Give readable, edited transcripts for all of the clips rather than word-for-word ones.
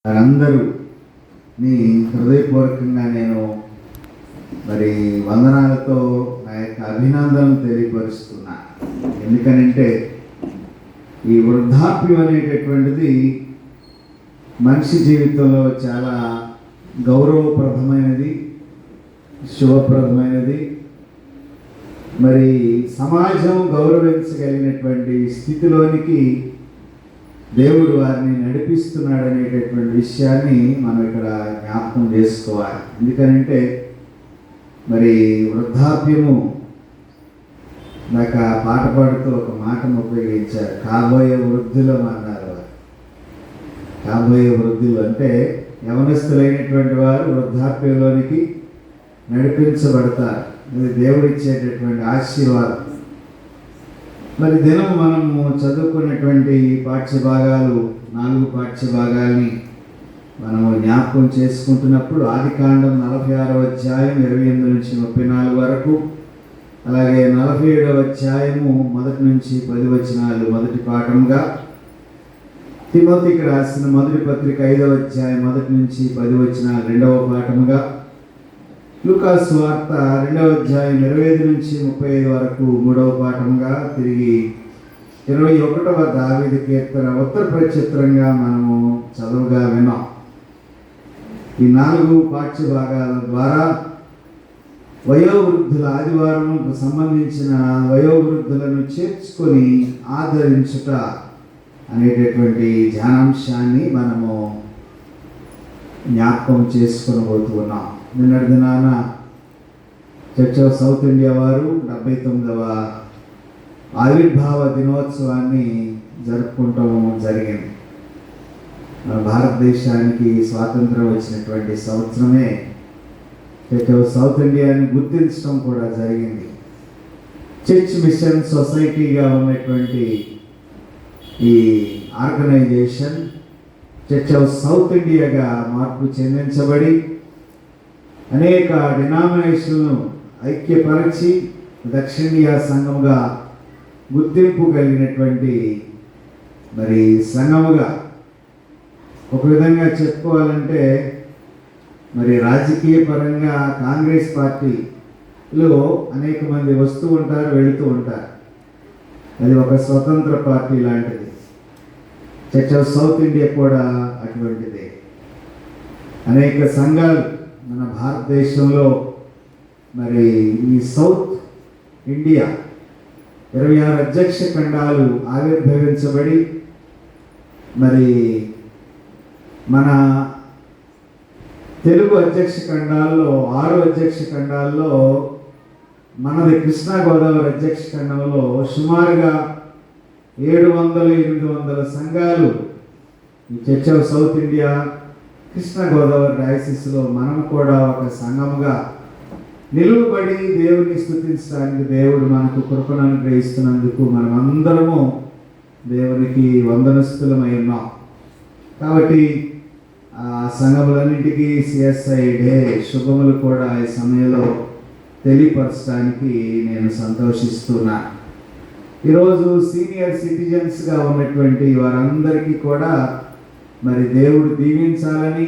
వారందరూ నీ హృదయపూర్వకంగా నేను వందనాలతో నా యొక్క అభినందనలు తెలియపరుస్తున్నా. ఎందుకనంటే ఈ వృద్ధాప్యం అనేటటువంటిది మనిషి జీవితంలో చాలా గౌరవప్రదమైనది, శుభప్రదమైనది. సమాజం గౌరవించగలిగినటువంటి స్థితిలోనికి దేవుడు వారిని నడిపిస్తున్నాడు అనేటటువంటి విషయాన్ని మనం ఇక్కడ జ్ఞాపకం చేసుకోవాలి. ఎందుకనంటే వృద్ధాప్యము నాకు పాట పాడుతూ ఒక మాటను ఉపయోగించారు, కాబోయే వృద్ధులు అన్నారు. కాబోయే వృద్ధులు అంటే యవనస్తులైనటువంటి వారు వృద్ధాప్యంలోనికి నడిపించబడతారు. ఇది దేవుడిచ్చేటటువంటి ఆశీర్వాదం. దినం మనము చదువుకున్నటువంటి పాఠ్యభాగాలు 4 పాఠ్యభాగాల్ని మనము జ్ఞాపకం చేసుకుంటున్నప్పుడు ఆదికాండం 46వ అధ్యాయం 28 నుంచి 34 వరకు, అలాగే 47వ అధ్యాయము 1 నుంచి 10 వచనాలు మొదటి పాఠంగా, తిమోతికి రాసిన మొదటి పత్రిక 5వ అధ్యాయం 1 నుంచి 10 వచనాలు రెండవ పాఠముగా, లూకా సువార్త 2వ అధ్యాయం 25 నుంచి 35 వరకు మూడవ పాఠంగా, తిరిగి 21వ దావీదు కీర్తన ఉత్తర ప్రచిత్రంగా మనము చదువుగా విన్నాం. ఈ 4 పాఠ్యభాగాల ద్వారా వయోవృద్ధుల ఆదివారం సంబంధించిన వయోవృద్ధులను చేర్చుకొని ఆదరించుట అనేటటువంటి ధ్యానాంశాన్ని మనము జ్ఞాపకం చేసుకొని ఉన్నాం. నిన్నటి దినాన చర్చ్ ఆఫ్ సౌత్ ఇండియా వారు 79వ ఆవిర్భావ దినోత్సవాన్ని జరుపుకుంటాం జరిగింది. మన భారతదేశానికి స్వాతంత్రం వచ్చినటువంటి సంవత్సరమే చర్చ్ ఆఫ్ సౌత్ ఇండియాని గుర్తించడం కూడా జరిగింది. చర్చ్ మిషన్ సొసైటీగా ఉన్నటువంటి ఈ ఆర్గనైజేషన్ చర్చ్ ఆఫ్ సౌత్ ఇండియాగా మార్పు చెందించబడి అనేక డినామినేషన్లను ఐక్యపరిచి దక్షిణీయ సంఘముగా గుర్తింపు కలిగినటువంటి సంఘముగా ఒక విధంగా చెప్పుకోవాలంటే రాజకీయ పరంగా కాంగ్రెస్ పార్టీలో అనేక మంది వస్తూ ఉంటారు, వెళుతూ ఉంటారు. అది ఒక స్వతంత్ర పార్టీ లాంటిది. చర్చ్ ఆఫ్ సౌత్ ఇండియా కూడా అటువంటిదే. అనేక సంఘాలు మన భారతదేశంలో ఈ సౌత్ ఇండియా 26 అధ్యక్ష ఖండాలు ఆవిర్భవించబడి మన తెలుగు అధ్యక్ష ఖండాల్లో 6 అధ్యక్ష ఖండాల్లో మనది కృష్ణా గోదావరి అధ్యక్ష ఖండంలో సుమారుగా 700-800 సంఘాలు ఈ చర్చ్ ఆఫ్ సౌత్ ఇండియా కృష్ణా గోదావరి డయాసిస్లో మనం కూడా ఒక సంఘముగా నిలువబడి దేవుని స్తుతించడానికి దేవుడు మనకు కృపను అనుగ్రహిస్తున్నందుకు మనమందరము దేవునికి వందనస్తులమై ఉన్నాం. కాబట్టి ఆ సంఘములన్నింటికీ సిఎస్ఐ డే శుభములు కూడా ఈ సమయంలో తెలియపరచడానికి నేను సంతోషిస్తున్నా. ఈరోజు సీనియర్ సిటిజన్స్గా ఉన్నటువంటి వారందరికీ కూడా దేవుడు దీవించాలని,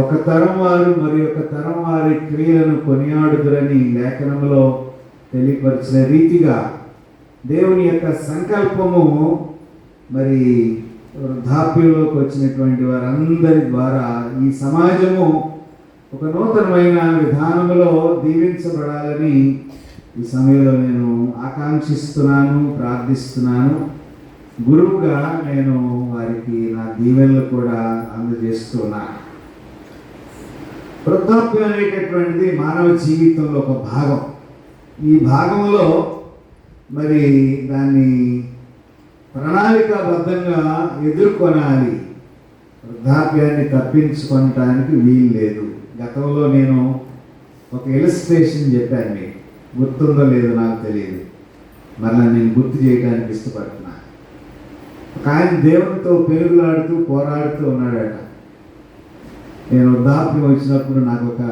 ఒక తరం వారు ఒక తరం వారి క్రియలను కొనియాడుదురని లేఖనంలో తెలియపరిచిన రీతిగా దేవుని యొక్క సంకల్పము వృద్ధాప్యంలోకి వచ్చినటువంటి వారందరి ద్వారా ఈ సమాజము ఒక నూతనమైన విధానంలో దీవించబడాలని ఈ సమయంలో నేను ఆకాంక్షిస్తున్నాను, ప్రార్థిస్తున్నాను. గురువుగా నేను వారికి నా దీవెనలు కూడా అందజేస్తున్నాను. వృద్ధాప్యం అనేటటువంటిది మానవ జీవితంలో ఒక భాగం. ఈ భాగంలో దాన్ని ప్రణాళికాబద్ధంగా ఎదుర్కొనాలి. వృద్ధాప్యాన్ని తప్పించుకోవటానికి వీలు లేదు. గతంలో నేను ఒక ఇలస్ట్రేషన్ చెప్పాను, మీకు గుర్తుందో లేదో నాకు తెలియదు, మళ్ళీ నేను గుర్తు చేయడానికి ఇష్టపడుతున్నాను. ఆయన దేవునితో పెరుగులాడుతూ పోరాడుతూ ఉన్నాడట. నేను వృద్ధాప్యం వచ్చినప్పుడు నాకు ఒక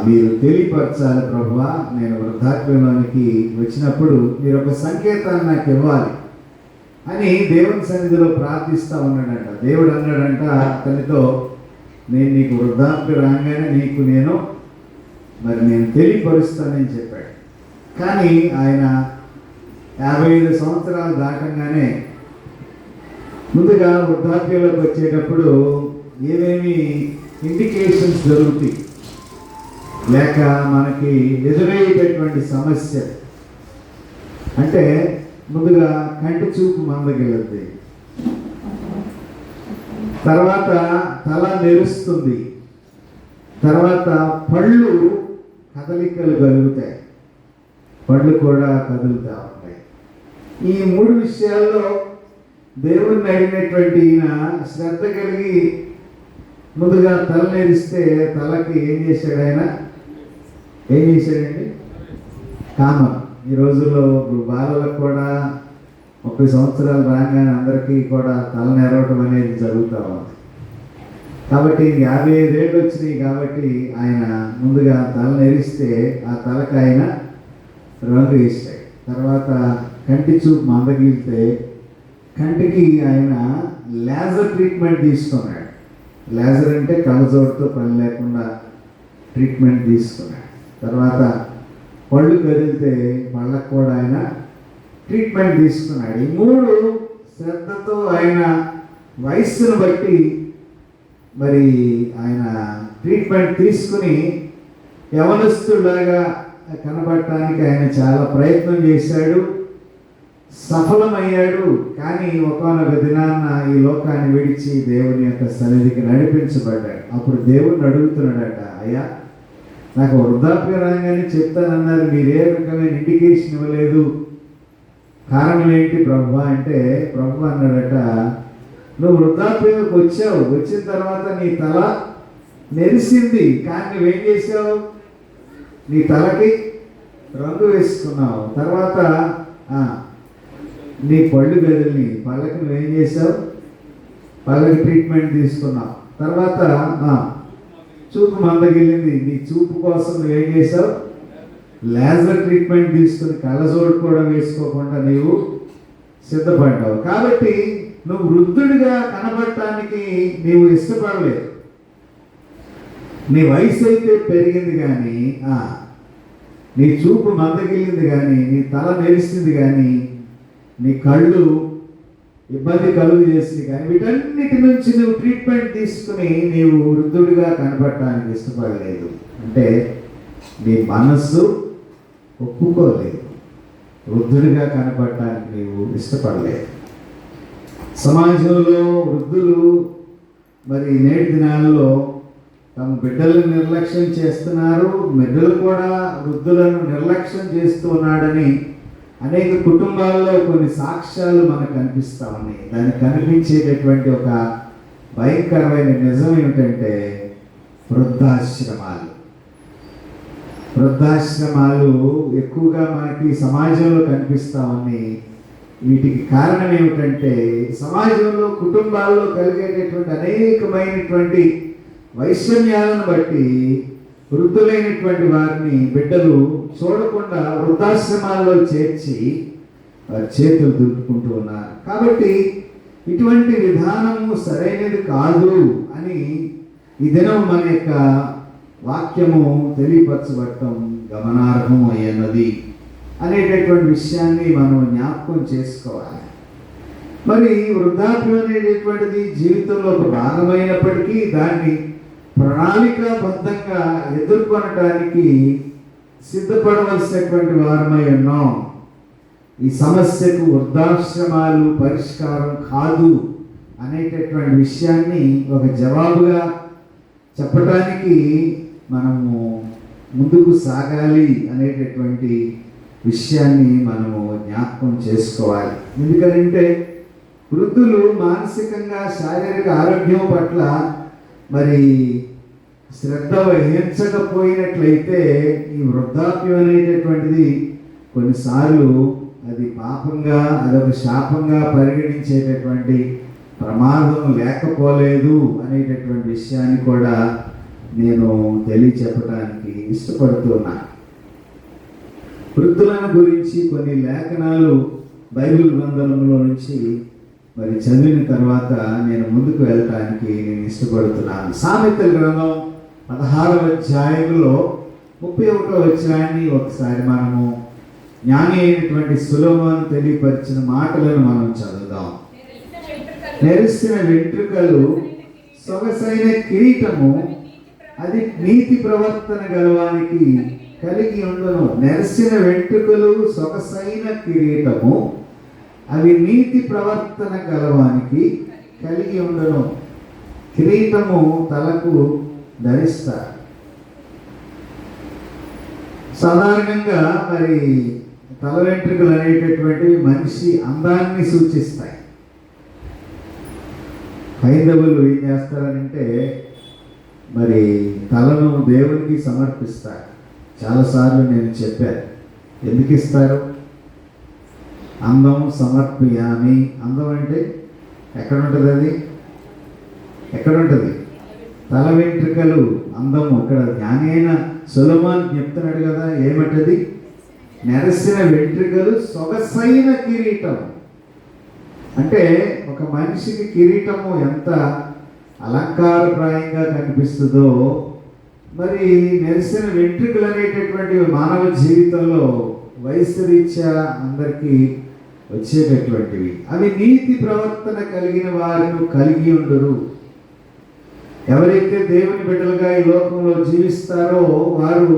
మీరు తెలియపరచాలి ప్రభువా, నేను వృద్ధాప్యంలోనికి వచ్చినప్పుడు మీరు ఒక సంకేతాన్ని నాకు ఇవ్వాలి. అని దేవుని సన్నిధిలో ప్రార్థిస్తూ ఉన్నాడంట. దేవుడు అన్నాడంట అతనితో, నేను నీకు వృద్ధాప్య రాగానే నీకు నేను తెలియపరుస్తానని చెప్పాడు. కానీ ఆయన 55 సంవత్సరాలు దాటంగానే ముందుగా వృద్ధాప్యంలోకి వచ్చేటప్పుడు ఏమేమి ఇండికేషన్స్ జరుగుతాయి, లేక మనకి ఎదురయ్యేటటువంటి సమస్య అంటే, ముందుగా కంటి చూపు మందగిలుద్ది, తర్వాత తల మెరుస్తుంది, తర్వాత పళ్ళు కదలికలు కలుగుతాయి, పళ్ళు కూడా కదులుతూ ఉంటాయి. ఈ 3 విషయాల్లో దేవుణ్ణి అడిగినటువంటి ఈయన శ్రద్ధ కలిగి ముందుగా తల నెరిస్తే తలకి ఏం చేశాడు ఆయన? ఏం చేశాడండి? కామన్. ఈ రోజుల్లో బాలలకు కూడా 30 సంవత్సరాలు రాగానే అందరికీ కూడా తల నెరవటం అనేది జరుగుతూ ఉంది. కాబట్టి 55 ఏళ్ళు వచ్చినాయి కాబట్టి ఆయన ముందుగా తల నెరిస్తే ఆ తలకు ఆయన రంగు వేసాడు. తర్వాత కంటి చూపు మందగిలితే కంటికి ఆయన లేజర్ ట్రీట్మెంట్ తీసుకున్నాడు. లేజర్ అంటే కళ్ళజోడుతో పని లేకుండా ట్రీట్మెంట్ తీసుకున్నాడు. తర్వాత పళ్ళు కదిలితే పళ్ళకు కూడా ఆయన ట్రీట్మెంట్ తీసుకున్నాడు. ఈ 3 శ్రద్ధతో ఆయన వయస్సును బట్టి ఆయన ట్రీట్మెంట్ తీసుకుని యవనస్తులాగా కనబడటానికి ఆయన చాలా ప్రయత్నం చేశాడు, సఫలమయ్యాడు. కానీ ఒకానొక దినాన్న ఈ లోకాన్ని విడిచి దేవుని యొక్క సన్నిధికి నడిపించబడ్డాడు. అప్పుడు దేవుడిని అడుగుతున్నాడట, అయ్యా నాకు వృద్ధాప్య రాగానే చెప్తానన్నారు, మీరే రకమైన ఇండికేషన్ ఇవ్వలేదు, కారణం ఏంటి ప్రభు అంటే, ప్రభు అన్నాడట, నువ్వు వృద్ధాప్యంలోకి వచ్చావు, వచ్చిన తర్వాత నీ తల మెరిసింది, కానీ నువ్వేం చేసావు? నీ తలకి రంగు వేసుకున్నావు. తర్వాత నీ పళ్ళు గదిలి, పళ్ళకి నువ్వేం చేసావు? పళ్ళకి ట్రీట్మెంట్ తీసుకున్నావు. తర్వాత చూపు మందగిలింది, నీ చూపు కోసం నువ్వేం చేసావు? లేజర్ ట్రీట్మెంట్ తీసుకుని కళ్ళజోడు కూడా వేసుకోకుండా నీవు సిద్ధపడ్డావు. కాబట్టి నువ్వు వృద్ధుడిగా కనబడటానికి నీవు ఇష్టపడలేదు. నీ వయసు అయితే పెరిగింది కానీ నీ చూపు మందగిలింది కానీ, నీ తల మెరిసింది కానీ, నీ కళ్ళు ఇబ్బంది కలుగు చేసింది కానీ, వీటన్నిటి నుంచి నువ్వు ట్రీట్మెంట్ తీసుకుని నీవు వృద్ధుడిగా కనబడటానికి ఇష్టపడలేదు. అంటే నీ మనస్సు ఒప్పుకోలేదు, వృద్ధుడిగా కనబడటానికి నీవు ఇష్టపడలేదు. సమాజంలో వృద్ధులు నేటి దినాల్లో తమ బిడ్డలను నిర్లక్ష్యం చేస్తున్నారు, బిడ్డలు కూడా వృద్ధులను నిర్లక్ష్యం చేస్తూ ఉన్నాడని అనేక కుటుంబాల్లో కొన్ని సాక్ష్యాలు మనకు కనిపిస్తూ ఉన్నాయి. దానికి కనిపించేటటువంటి ఒక భయంకరమైన నిజం ఏమిటంటే వృద్ధాశ్రమాలు ఎక్కువగా మనకి సమాజంలో కనిపిస్తూ ఉన్నాయి. వీటికి కారణం ఏమిటంటే సమాజంలో కుటుంబాల్లో కలిగేటటువంటి అనేకమైనటువంటి వైషమ్యాలను బట్టి వృద్ధులైనటువంటి వారిని బిడ్డలు చూడకుండా వృద్ధాశ్రమాల్లో చేర్చి చేతులు దులుపుకుంటూ ఉన్నారు. కాబట్టి ఇటువంటి విధానము సరైనది కాదు అని ఈ దినం మన యొక్క వాక్యము తెలియపరచబడటం గమనార్హం అయ్యన్నది అనేటటువంటి విషయాన్ని మనం జ్ఞాపకం చేసుకోవాలి. వృద్ధాప్యం అనేటటువంటిది జీవితంలో ఒక భాగమైనప్పటికీ దాన్ని ప్రణాళికాబద్ధంగా ఎదుర్కొనడానికి సిద్ధపడవలసినటువంటి వారమై ఉన్నాం. ఈ సమస్యకు వృద్ధాశ్రమాలు పరిష్కారం కాదు అనేటటువంటి విషయాన్ని ఒక జవాబుగా చెప్పటానికి మనము ముందుకు సాగాలి అనేటటువంటి విషయాన్ని మనము జ్ఞాపకం చేసుకోవాలి. ఎందుకంటే వృద్ధులు మానసికంగా శారీరక ఆరోగ్యం పట్ల శ్రద్ధ వహించకపోయినట్లయితే ఈ వృద్ధాప్యం అనేటటువంటిది కొన్నిసార్లు అది పాపంగా, అదొక శాపంగా పరిగణించేటటువంటి ప్రమాదం లేకపోలేదు అనేటటువంటి విషయాన్ని కూడా నేను తెలియచెప్పడానికి ఇష్టపడుతున్నాను. వృద్ధులను గురించి కొన్ని లేఖనాలు బైబిల్ గ్రంథంలో నుంచి మరి చదివిన తర్వాత నేను ముందుకు వెళ్ళటానికి నేను ఇష్టపడుతున్నాను. సామెతల గ్రంథం 16వ అధ్యాయంలో 31వ వచనాన్ని ఒకసారి మనము జ్ఞాని అయినటువంటి సొలొమోను తెలియపరిచిన మాటలను మనం చదువుదాం. నెరిసిన వెంట్రుకలు సొగసైన కిరీటము, అది నీతి ప్రవర్తన గలవానికి కలిగి ఉండును. నెరిసిన వెంట్రుకలు సొగసైన కిరీటము, అవి నీతి ప్రవర్తన గలవానికి కలిగి ఉండును. కిరీటము తలకు ధరిస్తారు. సాధారణంగా మరి తల వెంట్రుకలు అనేటటువంటివి మనిషి అందాన్ని సూచిస్తాయి. హైందవులు ఏం చేస్తారంటే మరి తలను దేవునికి సమర్పిస్తారు. చాలాసార్లు నేను చెప్పాను. ఎందుకు ఇస్తారు? అందం సమర్పయామి. అందం అంటే ఎక్కడ ఉంటుంది? అది ఎక్కడ ఉంటుంది? తల వెంట్రుకలు అందము. ఇక్కడ జ్ఞాని అయిన సొలొమోను చెప్తున్నాడు కదా, ఏమంటది? నెరసిన వెంట్రుకలు సొగసైన కిరీటం. అంటే ఒక మనిషికి కిరీటము ఎంత అలంకారప్రాయంగా కనిపిస్తుందో, మరి నెరిసిన వెంట్రుకలు అనేటటువంటివి మానవ జీవితంలో వయసు రీత్యా అందరికీ వచ్చేటటువంటివి. అవి నీతి ప్రవర్తన కలిగిన వారిని కలిగి ఉండరు. ఎవరైతే దేవుని బిడ్డలుగా ఈ లోకంలో జీవిస్తారో వారు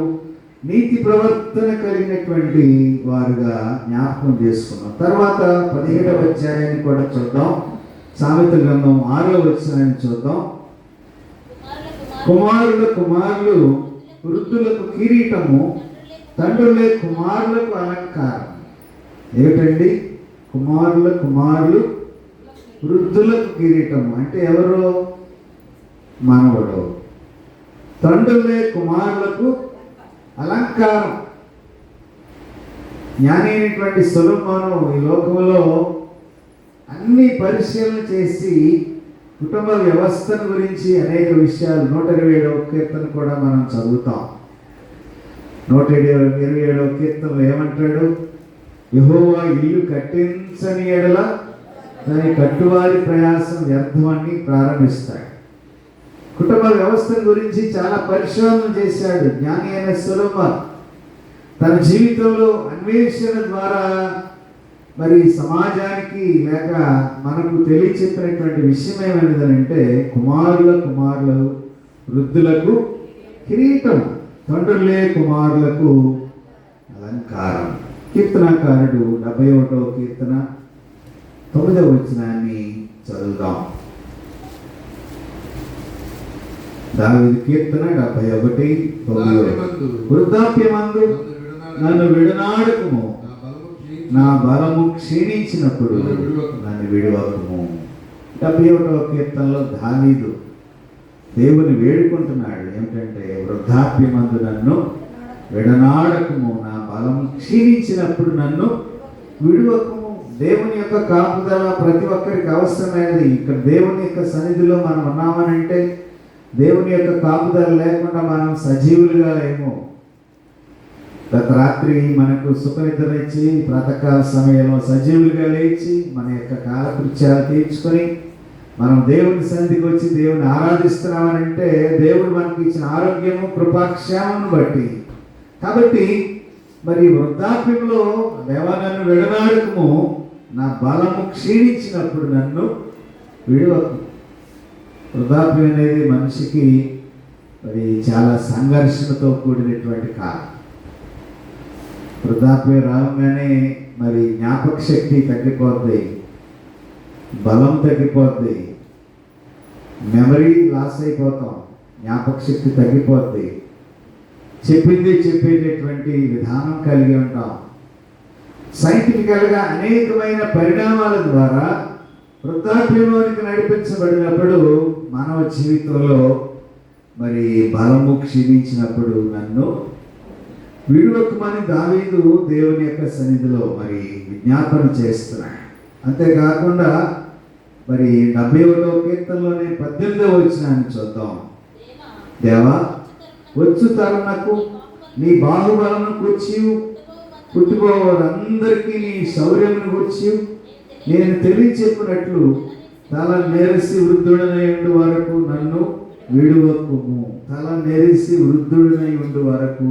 నీతి ప్రవర్తన కలిగినటువంటి వారుగా జ్ఞాపకం చేసుకున్నాం. తర్వాత 17వ అధ్యాయాన్ని కూడా చూద్దాం. సామెతల గ్రంథం 6వ వచనాన్ని చూద్దాం. కుమారులు వృద్ధులకు కిరీటము, తండ్రులే కుమారులకు అలంకారం. ఏమిటండి? కుమారులు వృద్ధులకు కిరీటము అంటే ఎవరు? మనవడు. తండ్రులే కుమారులకు అలంకారం. జ్ఞాని అయినటువంటి సొలొమోను ఈ లోకంలో అన్ని పరిశీలన చేసి కుటుంబ వ్యవస్థను గురించి అనేక విషయాలు 127వ కీర్తన కూడా మనం చదువుతాం. 127వ కీర్తనలో ఏమంటాడు? యెహోవా ఇల్లు కట్టించని ఎడల దాని కట్టువారి ప్రయాసం వ్యర్థమని ప్రారంభిస్తాడు. కుటుంబ వ్యవస్థ గురించి చాలా పరిశోధన చేశాడు జ్ఞాని అయిన సొలొమోను. తన జీవితంలో అన్వేషణ ద్వారా మరి సమాజానికి లేక మనకు తెలియచెప్పినటువంటి విషయం ఏమైనదనంటే, కుమారులు వృద్ధులకు కిరీటం, తండ్రులే కుమారులకు అలంకారం. కీర్తనాకారుడు 71వ కీర్తన 9వ వచనాన్ని చదువుదాం. దావీదు కీర్తన 71:9. వృద్ధాప్యమందు నన్ను విడనాడుకుము, నా బలము క్షీణించినప్పుడు నన్ను విడువకుము. 71వ కీర్తనలో దావీదు దేవుని వేడుకుంటున్నాడు. ఏమిటంటే, వృద్ధాప్యమందు నన్ను విడనాడకుము, నా బలము క్షీణించినప్పుడు నన్ను విడువకుము. దేవుని యొక్క కాపుదల ప్రతి ఒక్కరికి అవసరమైనది. ఇక్కడ దేవుని యొక్క సన్నిధిలో మనం ఉన్నామనంటే దేవుని యొక్క కాపుదల లేకుండా మనం సజీవులుగా లేము. గత రాత్రి మనకు సుఖనిద్ర ఇచ్చి ప్రాతకాల సమయంలో సజీవులుగా లేచి మన యొక్క కాలకృత్యాలు తీర్చుకొని మనం దేవుని సన్నిధికి వచ్చి దేవుని ఆరాధిస్తున్నామనంటే దేవుడు మనకి ఇచ్చిన ఆరోగ్యము కృపాక్షేమను బట్టి. కాబట్టి మరి వృద్ధాప్యంలో దేవా నన్ను విడనాడుకుము, నా బలము క్షీణించినప్పుడు నన్ను విడువకు. వృద్ధాప్యం అనేది మనిషికి మరి చాలా సంఘర్షణతో కూడినటువంటి కాలం. వృద్ధాప్యం రాగానే మరి జ్ఞాపక శక్తి తగ్గిపోద్ది, బలం తగ్గిపోద్ది, మెమరీ లాస్ అయిపోతాం, జ్ఞాపక శక్తి తగ్గిపోద్ది, చెప్పేటటువంటి విధానం కలిగి ఉంటాం. సైంటిఫికల్గా అనేకమైన పరిణామాల ద్వారా వృద్ధాప్యంలోనికి నడిపించబడినప్పుడు మానవ జీవితంలో మరి బలము క్షీణించినప్పుడు నన్ను విడువకుమని దావీదు దేవుని యొక్క సన్నిధిలో మరి విజ్ఞాపన చేస్తున్నాడు. అంతేకాకుండా మరి 71వ కీర్తనలోనే 18వ వచనాన్ని చూద్దాం. దేవా వచ్చు తరుణకు నీ బాహుబలము కూర్చి పుట్టుకోవారందరికీ నీ శౌర్యమును గురించి నేను తెలియచెప్పినట్లు తల నెరిసి వృద్ధుడనై ఉండు వరకు నన్ను విడువకుము. తల నెరిసి వృద్ధుడనై ఉండు వరకు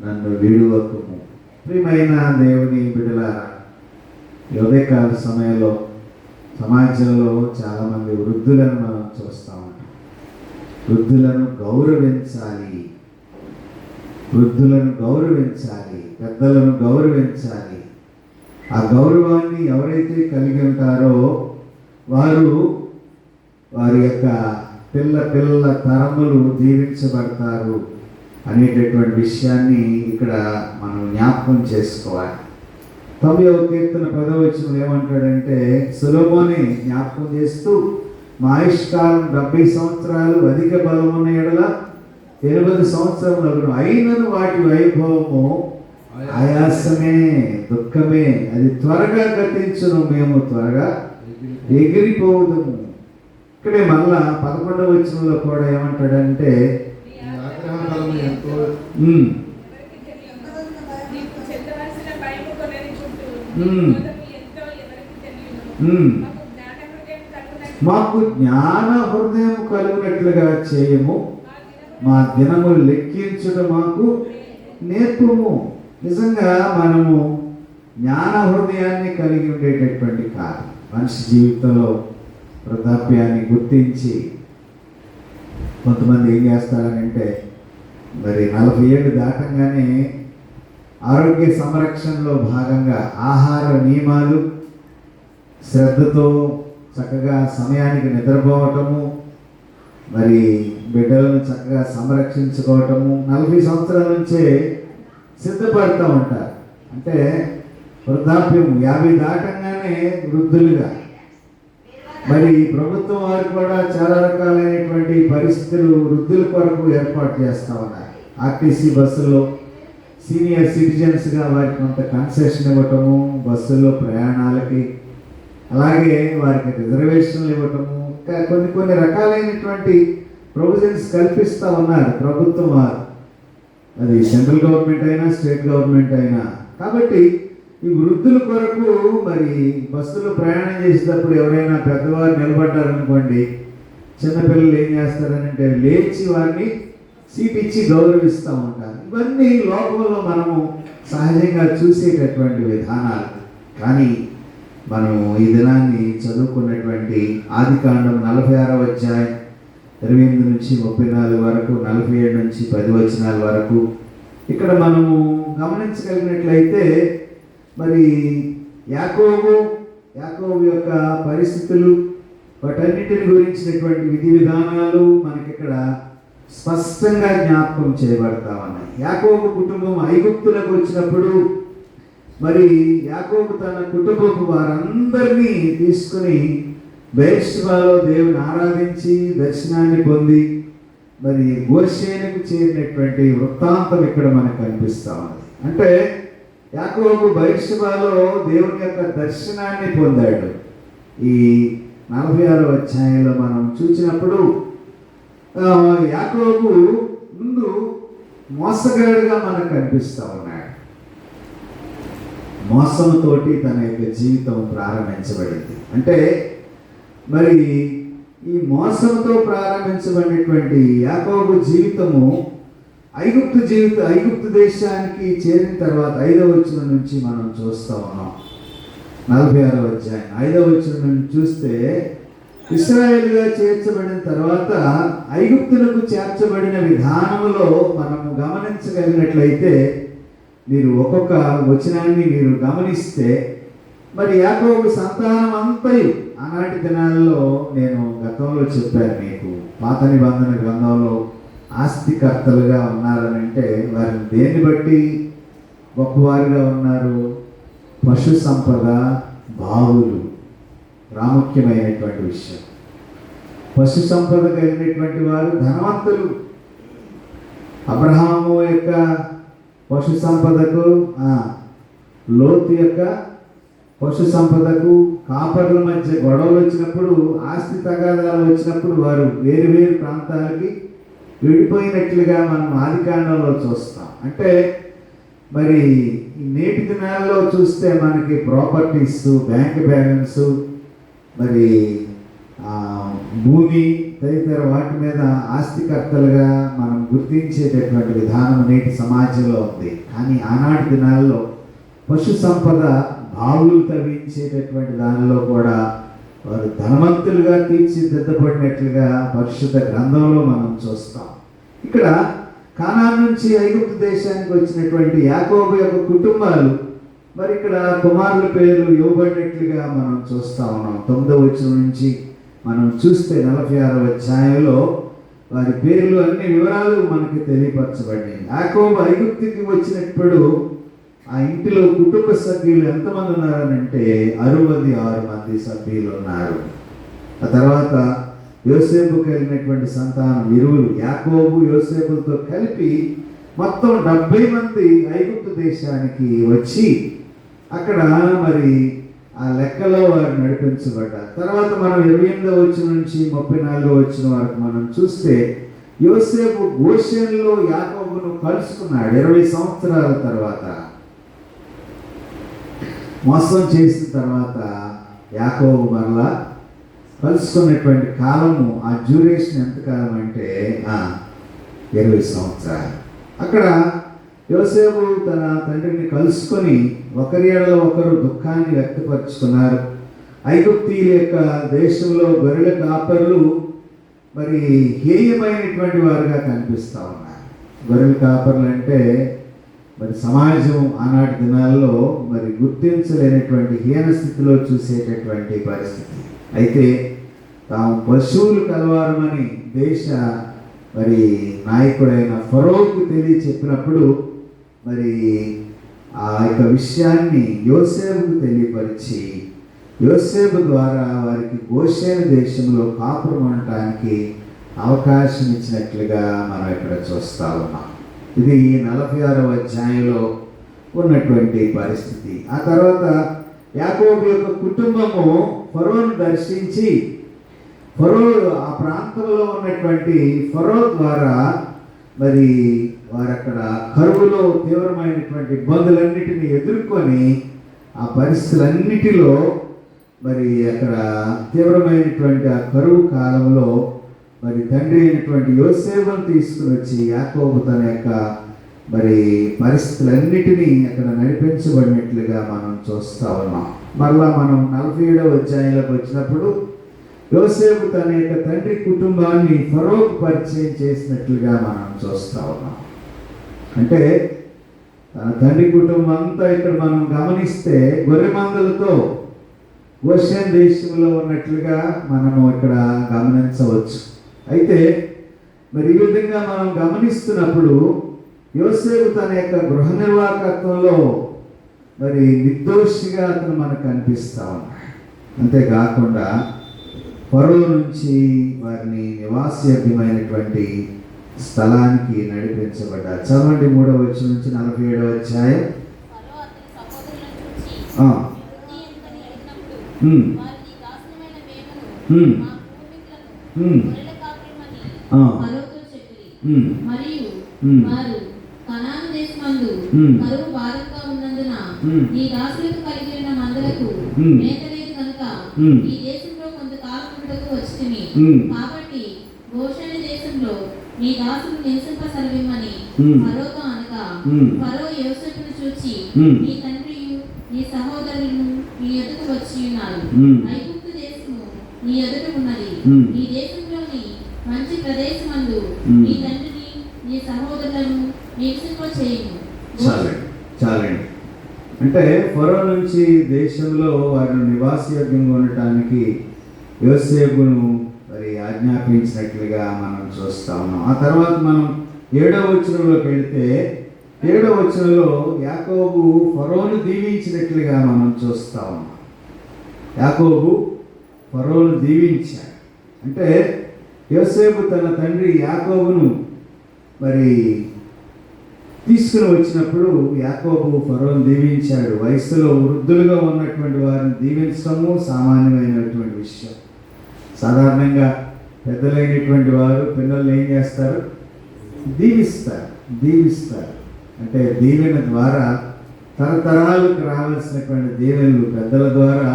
నన్ను విడువకుము. ప్రియమైన దేవుని బిడ్డలారా, ఈ ఉదయకాల సమయంలో సమాజంలో చాలామంది వృద్ధులను మనం చూస్తూ ఉంటాం. వృద్ధులను గౌరవించాలి, వృద్ధులను గౌరవించాలి, పెద్దలను గౌరవించాలి. ఆ గౌరవాన్ని ఎవరైతే కలిగి ఉంటారో వారు వారి యొక్క పిల్ల తరములు దీవించబడతారు అనేటటువంటి విషయాన్ని ఇక్కడ మనం జ్ఞాపకం చేసుకోవాలి. 90వ కీర్తన 10వ వచనం ఏమంటాడంటే, సొలొమోనే జ్ఞాపకం చేస్తూ, మా ఆయుష్కాలం 70 సంవత్సరాలు, అధిక బలం ఉన్న ఎడల 80 సంవత్సరములు అయినను వాటి వైభవము ఆయాసమే, దుఃఖమే, అది త్వరగా గతించును, మేము త్వరగా ఎగిరిపోవుదము. ఇక్కడే మళ్ళా 11వ వచనంలో కూడా ఏమంటాడంటే, మాకు జ్ఞాన హృదయం కలుగునట్లుగా చేయము, మా దినములు లెక్కించుట మాకు నేర్పుము. నిజంగా మనము జ్ఞాన హృదయాన్ని కలిగి ఉండేటటువంటి కాదు. మనిషి జీవితంలో వృద్ధాప్యాన్ని గుర్తించి కొంతమంది ఏం చేస్తారనంటే, మరి 40 ఏళ్ళు దాటంగానే ఆరోగ్య సంరక్షణలో భాగంగా ఆహార నియమాలు, శ్రద్ధతో చక్కగా సమయానికి నిద్రపోవటము, మరి బిడ్డలను చక్కగా సంరక్షించుకోవటము 40 సంవత్సరాల నుంచే సిద్ధపడుతూ ఉంటారు. అంటే వృద్ధాప్యం 50 దాటంగానే వృద్ధులుగా. మరి ప్రభుత్వం వారు కూడా చాలా రకాలైనటువంటి పరిస్థితులు వృద్ధుల కొరకు ఏర్పాటు చేస్తూ ఉన్నారు. ఆర్టీసీ బస్సుల్లో సీనియర్ సిటిజన్స్గా వారికి కొంత కన్సెషన్ ఇవ్వటము, బస్సుల్లో ప్రయాణాలకి, అలాగే వారికి రిజర్వేషన్లు ఇవ్వటము, ఇంకా కొన్ని రకాలైనటువంటి ప్రొవిజన్స్ కల్పిస్తూ ఉన్నారు ప్రభుత్వం వారు. అది సెంట్రల్ గవర్నమెంట్ అయినా స్టేట్ గవర్నమెంట్ అయినా. కాబట్టి ఈ వృద్ధుల కొరకు మరి బస్సులో ప్రయాణం చేసేటప్పుడు ఎవరైనా పెద్దవారు నిలబడ్డారనుకోండి, చిన్నపిల్లలు ఏం చేస్తారనంటే లేచి వారిని సీట్ ఇచ్చి గౌరవిస్తూ ఉంటారు. ఇవన్నీ లోకంలో మనము సహజంగా చూసేటటువంటి విధానాలు. కానీ మనము ఈ దినాన్ని చదువుకున్నటువంటి ఆదికాండం 46వ అధ్యాయం 28 నుంచి 34 వరకు, 47 నుంచి 10 వచనాల వరకు ఇక్కడ మనము గమనించగలిగినట్లయితే మరి యాకోబు యొక్క పరిస్థితులు, వాటన్నిటిని గురించినటువంటి విధి విధానాలు మనకి ఇక్కడ స్పష్టంగా జ్ఞాపకం చేయబడతా ఉన్నాయి. యాకోబు కుటుంబం ఐగుప్తులకు వచ్చినప్పుడు మరి యాకోబు తన కుటుంబపు వారందరినీ తీసుకుని బెర్షెబాలో దేవుని ఆరాధించి దర్శనాన్ని పొంది మరి గోషేనుకు చేరినటువంటి వృత్తాంతం ఇక్కడ మనకు కనిపిస్తా ఉంది. అంటే యాకోబు బెర్షెబాలో దేవుని యొక్క దర్శనాన్ని పొందాడు. ఈ 46వ అధ్యాయంలో మనం చూసినప్పుడు యాకోబు ముందు మోసగాడుగా మనకు కనిపిస్తూ ఉన్నాడు. మోసంతోటి తన యొక్క జీవితం ప్రారంభించబడింది. అంటే మరి ఈ మోసంతో ప్రారంభించబడినటువంటి యాకోబు జీవితము ఐగుప్తు దేశానికి చేరిన తర్వాత 5వ వచనం నుంచి మనం చూస్తూ ఉన్నాం. 46వ అధ్యాయం 5వ వచనం నుంచి చూస్తే, ఇశ్రాయేలుగా చేర్చబడిన తర్వాత ఐగుప్తులకు చేర్చబడిన విధానంలో మనము గమనించగలిగినట్లయితే, మీరు ఒక్కొక్క వచనాన్ని మీరు గమనిస్తే, మరి యాకోబు సంతానం అంతయు ఆనాటి దినాల్లో నేను గతంలో చెప్పాను మీకు, పాత నిబంధన గ్రంథంలో ఆస్తికర్తలుగా ఉన్నారనంటే వారిని దేన్ని బట్టి గొప్పవారుగా ఉన్నారు? పశు సంపద, బావులు ప్రాముఖ్యమైనటువంటి విషయం. పశు సంపద కలిగినటువంటి వారు ధనవంతులు. అబ్రహాము యొక్క పశు సంపదకు, లోతు యొక్క పశు సంపదకు కాపర్ల మధ్య గొడవలు వచ్చినప్పుడు, ఆస్తి తగాదాలు వచ్చినప్పుడు వారు వేరు వేరు ప్రాంతాలకి విడిపోయినట్లుగా మనం ఆదికాండంలో చూస్తాం. అంటే మరి ఈ నేటి దినాల్లో చూస్తే మనకి ప్రాపర్టీస్, బ్యాంక్ బ్యాలెన్స్, మరి భూమి తదితర వాటి మీద ఆస్తికర్తలుగా మనం గుర్తించేటటువంటి విధానం నేటి సమాజంలో ఉంది. కానీ ఆనాటి దినాల్లో పశు సంపద, బావులు తవ్వించేటటువంటి దానిలో కూడా వారు ధనవంతులుగా తీర్చిదిద్దబడినట్లుగా పరిశుద్ధ గ్రంథంలో మనం చూస్తాం. ఇక్కడ కానాను నుంచి ఐగుప్తు దేశానికి వచ్చినటువంటి యాకోబు యొక్క కుటుంబాలు మరి ఇక్కడ కుమారుల పేర్లు ఇవ్వబడినట్లుగా మనం చూస్తా ఉన్నాం. 9వ వచనం నుంచి మనం చూస్తే 46వ అధ్యాయంలో వారి పేర్లు అన్ని వివరాలు మనకి తెలియపరచబడ్డాయి. యాకోబు ఐగుప్తుకి వచ్చినప్పుడు ఆ ఇంటిలో కుటుంబ సభ్యులు ఎంతమంది ఉన్నారనంటే 66 మంది సభ్యులు ఉన్నారు. ఆ తర్వాత యోసేపుకు వెళ్ళినటువంటి సంతానం ఇరువురు, యాకోబు యోసేపులతో కలిపి మొత్తం 70 మంది ఐగుప్తు దేశానికి వచ్చి అక్కడ మరి ఆ లెక్కలో వారు నడిపించబడ్డారు. తర్వాత మనం 28వ వచనం నుంచి 34వ వచనం వరకు మనం చూస్తే యోసేపు గోషెన్లో యాకోబును కలుసుకున్నాడు. 20 సంవత్సరాల తర్వాత మోసం చేసిన తర్వాత యాకోబు మరలా కలుసుకున్నటువంటి కాలము, ఆ డ్యూరేషన్ ఎంతకాలం అంటే 20 సంవత్సరాలు. అక్కడ యోసేపు తన తండ్రిని కలుసుకొని ఒకరి ఎడల ఒకరు దుఃఖాన్ని వ్యక్తపరుచుకున్నారు. ఐగుప్తీయుల యొక్క దేశంలో గొర్రెల కాపరులు మరి హేయమైనటువంటి వారుగా కనిపిస్తూ ఉన్నారు. గొర్రెల కాపరులు అంటే మరి సమాజం ఆనాటి దినాల్లో మరి గుర్తించలేనటువంటి హీన స్థితిలో చూసేటటువంటి పరిస్థితి. అయితే తాము పశువులు కలవారమని దేశ మరి నాయకుడైన ఫరోకు తెలియచెప్పినప్పుడు మరి ఆ యొక్క విషయాన్ని యోసేపుకు తెలియపరిచి యోసేపు ద్వారా వారికి గోషేను దేశంలో కాపురం ఉండటానికి అవకాశం ఇచ్చినట్లుగా మనం ఇక్కడ చూస్తూ ఉన్నాం. ఇది 46వ అధ్యాయంలో ఉన్నటువంటి పరిస్థితి. ఆ తర్వాత యాకోబు యొక్క కుటుంబము ఫరోను దర్శించి ఫరో ఆ ప్రాంతంలో ఉన్నటువంటి ఫరో ద్వారా మరి వారు అక్కడ కరువులో తీవ్రమైనటువంటి ఇబ్బందులన్నిటిని ఎదుర్కొని ఆ పరిస్థితులన్నిటిలో మరి అక్కడ తీవ్రమైనటువంటి ఆ కరువు కాలంలో మరి తండ్రి అయినటువంటి యోసేపును తీసుకుని వచ్చి యాకోబు తన యొక్క మరి పరిస్థితులన్నిటినీ అక్కడ నడిపించబడినట్లుగా మనం చూస్తూ ఉన్నాం. మరలా మనం 47వ అధ్యాయంలోకి వచ్చినప్పుడు యోసేపు తన యొక్క తండ్రి కుటుంబాన్ని ఫరోకు పరిచయం చేసినట్లుగా మనం చూస్తూ ఉన్నాం. అంటే తన తండ్రి కుటుంబం అంతా ఇక్కడ మనం గమనిస్తే గొర్రె మందలతో గోషెన్ దేశంలో ఉన్నట్లుగా మనము ఇక్కడ గమనించవచ్చు. అయితే మరి ఈ విధంగా మనం గమనిస్తున్నప్పుడు యోసేపు తన యొక్క గృహ నిర్వాహకత్వంలో మరి నిర్దోషిగా అతను మనకు కనిపిస్తా ఉన్నాడు. అంతేకాకుండా ఫరో నుంచి వారిని నివాసయోగ్యమైనటువంటి స్థలానికి నడిపించబడ్డారు. చదవండి 3వ వచనం నుంచి 47వ అధ్యాయం. మరియు వారు కనాను దేశమందు కరువు భారంగా ఉన్నందున ఈ దాసులకు కలిగి ఉన్న మందలకు మేత లేదు కనుక ఈ దేశంలో కొంతకాలం ఉండకు వచ్చితిమి. కాబట్టి గోషెను దేశంలో నీ దాసులు నివసింప సెలవిమ్మని ఫరోతో అనగా ఫరో యోసేపును చూచి నీ తండ్రియు నీ సహోదరులను నీ ఎదుట వచ్చి ఉన్నారు. ఐగుప్తు దేశము నీ ఎదుట ఉన్నది. ఈ దేశంలోని మంచి ప్రదేశమందు నీ తండ్రిని నీ సహోదరులను నివసింప చేయుము. చాలండి. అంటే ఫరో నుంచి దేశంలో వారిని నివాసయోగ్యంగా ఉండటానికి యోసేపును మరి ఆజ్ఞాపించినట్లుగా మనం చూస్తా ఉన్నాం. ఆ తర్వాత మనం 7వ వచనంలోకి వెళితే 7వ వచనంలో యాకోబు ఫరోను దీవించినట్లుగా మనం చూస్తా ఉన్నాం. యాకోబు ఫరోను దీవించాడు. అంటే యోసేపు తన తండ్రి యాకోబును మరి తీసుకుని వచ్చినప్పుడు యాకోబు ఫరోను దీవించాడు. వయసులో వృద్ధులుగా ఉన్నటువంటి వారిని దీవించడము సామాన్యమైనటువంటి విషయం. సాధారణంగా పెద్దలైనటువంటి వారు పిల్లల్ని ఏం చేస్తారు? దీవిస్తారు. అంటే దీవెన ద్వారా తరతరాలకు రావాల్సినటువంటి దీవెనలు పెద్దల ద్వారా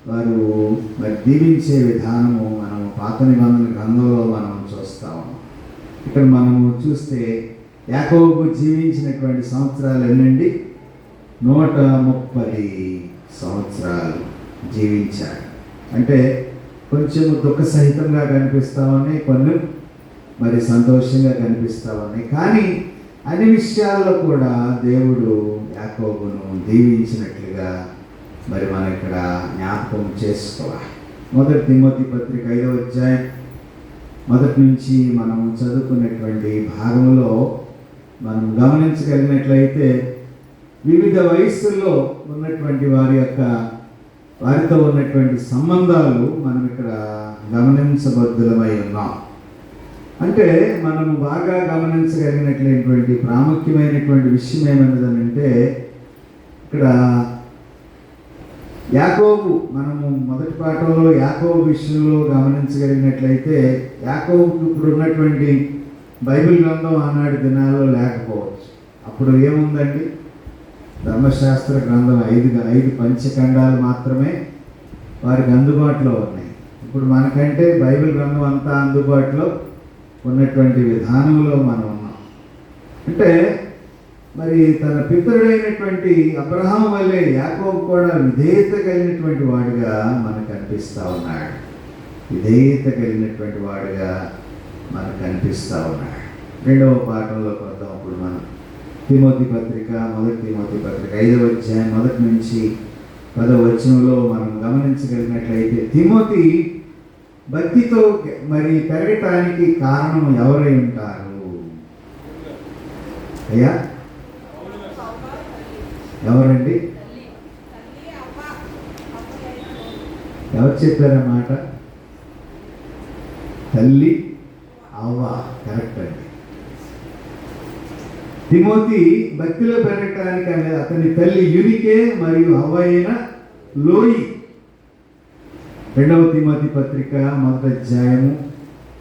వారు మరి దీవించే విధానము మనం పాత నిబంధన గ్రంథంలో మనం చూస్తా ఉన్నాం. ఇక్కడ మనము చూస్తే యాకోబు జీవించినటువంటి సంవత్సరాలు ఎన్నండి? 130 సంవత్సరాలు జీవించాడు. అంటే కొంచెం దుఃఖ సహితంగా కనిపిస్తూ ఉన్నాయి, కొన్ని మరి సంతోషంగా కనిపిస్తూ ఉన్నాయి. కానీ అన్ని విషయాల్లో కూడా దేవుడు యాకోబును దీవించినట్లుగా మరి మనం ఇక్కడ జ్ఞాపకం చేసుకోవాలి. 1 తిమోతి పత్రిక 5వ అధ్యాయం మొదటి నుంచి మనం చదువుకున్నటువంటి భాగంలో మనం గమనించగలిగినట్లయితే వివిధ వయస్సుల్లో ఉన్నటువంటి వారితో ఉన్నటువంటి సంబంధాలు మనం ఇక్కడ గమనించబద్దులమై ఉన్నాం. అంటే మనము బాగా గమనించగలిగినట్లయినటువంటి ప్రాముఖ్యమైనటువంటి విషయం ఏమన్నదనంటే, ఇక్కడ యాకోబు, మనము మొదటి పాఠంలో యాకోబు విషయంలో గమనించగలిగినట్లయితే, యాకోబుకు ఇప్పుడు ఉన్నటువంటి బైబిల్ గ్రంథం ఆనాటి దినాల్లో లేకపోవచ్చు. అప్పుడు ఏముందండి? ధర్మశాస్త్ర గ్రంథం 5 పంచఖండాలు మాత్రమే వారికి అందుబాటులో ఉన్నాయి. ఇప్పుడు మనకంటే బైబిల్ గ్రంథం అంతా అందుబాటులో ఉన్నటువంటి విధానంలో మనం ఉన్నాం. అంటే మరి తన పితరుడైనటువంటి అబ్రహాం వల్లే యాకోబు కూడా విధేయత కలిగినటువంటి వాడుగా మనకు కనిపిస్తూ ఉన్నాడు. విధేయత కలిగినటువంటి వాడుగా మనకు కనిపిస్తూ ఉన్నాడు. 2వ పాఠంలోకి వద్దాం. ఇప్పుడు మనం తిమోతి పత్రిక, 1 తిమోతి పత్రిక 5వ అధ్యాయం 1 నుంచి 10వ వచనంలో మనం గమనించగలిగినట్లయితే, తిమోతి భక్తితో మరి పెరగటానికి కారణం ఎవరై ఉంటారు? అయ్యా ఎవరండి? ఎవరు చెప్పారన్నమాట? తల్లి అవ్వ. కరెక్ట్ అండి. తిమోతి భక్తిలో పెరగటానికి అనేది అతని తల్లి యూనికే మరియు అవ్వ అయిన లోయి. 2వ తిమోతి పత్రిక 1వ అధ్యాయము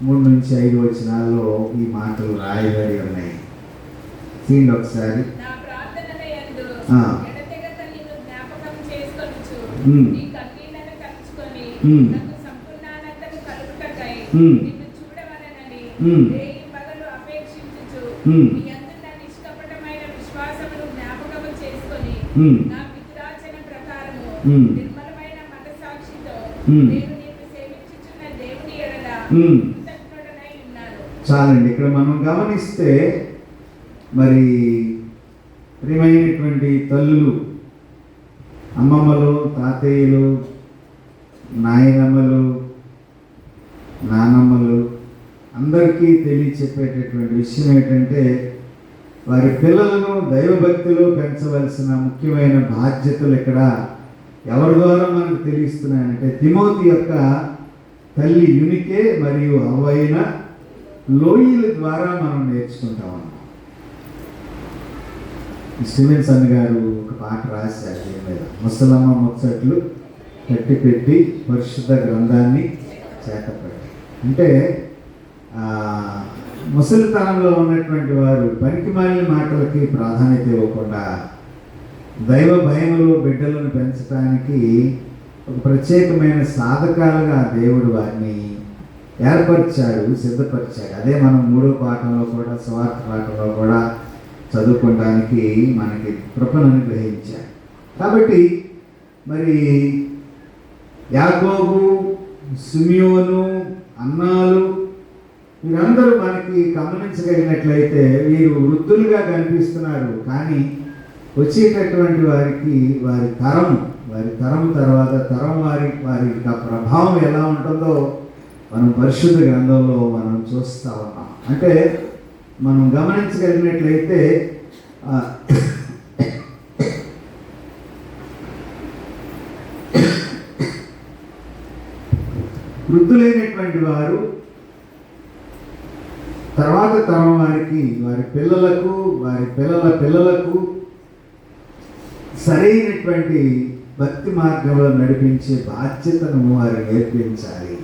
3 నుంచి 5 వచనాల్లో ఈ మాటలు రాయబడి ఉన్నాయి. చూడండి ఒకసారి. చాలండి. ఇక్కడ మనం గమనిస్తే మరి ప్రియమైనటువంటి తల్లులు, అమ్మమ్మలు, తాతయ్యలు, నాయనమ్మలు, నానమ్మలు అందరికీ తెలియచెప్పేటటువంటి విషయం ఏంటంటే, వారి పిల్లలను దైవభక్తిలో పెంచవలసిన ముఖ్యమైన బాధ్యతలు ఇక్కడ ఎవరి ద్వారా మనకు తెలుస్తున్నాయంటే, తిమోతి యొక్క తల్లి యూనికే మరియు అవ్వైన లోయల ద్వారా మనం నేర్చుకుంటాం. స్టీవెన్సన్ గారు ఒక పాట రాశారు దీని మీద. ముసలమ్మ ముచ్చట్లు కట్టి పెట్టి పరిశుద్ధ గ్రంథాన్ని చేతపట్టి. అంటే ముసలితనంలో ఉన్నటువంటి వారు పనికిమాలిన మాటలకి ప్రాధాన్యత ఇవ్వకుండా దైవ భయములో బిడ్డలను పెంచడానికి ఒక ప్రత్యేకమైన సాధకాలుగా దేవుడు వారిని ఏర్పరిచాడు, సిద్ధపరిచాడు. అదే మనం 3వ పాఠంలో కూడా, సువార్త పాఠంలో కూడా చదువుకోవడానికి మనకి కృపను అనుగ్రహించాడు. కాబట్టి మరి యాకోబు, సిమియోను, అన్నాలు వీరందరూ మనకి గమనించగలిగినట్లయితే వీరు వృద్ధులుగా కనిపిస్తున్నారు. కానీ వచ్చేటటువంటి వారికి వారి తరం తర్వాత తరం వారి ప్రభావం ఎలా ఉంటుందో మనం పరిశుద్ధ గ్రంథంలో మనం చూస్తూ ఉన్నాం. అంటే మనం గమనించగలిగినట్లయితే వృద్ధులైనటువంటి వారు తర్వాత తరం వారికి, వారి పిల్లలకు, వారి పిల్లల పిల్లలకు సరైనటువంటి భక్తి మార్గంలో నడిపించే బాధ్యతను వారు నేర్పించాలి.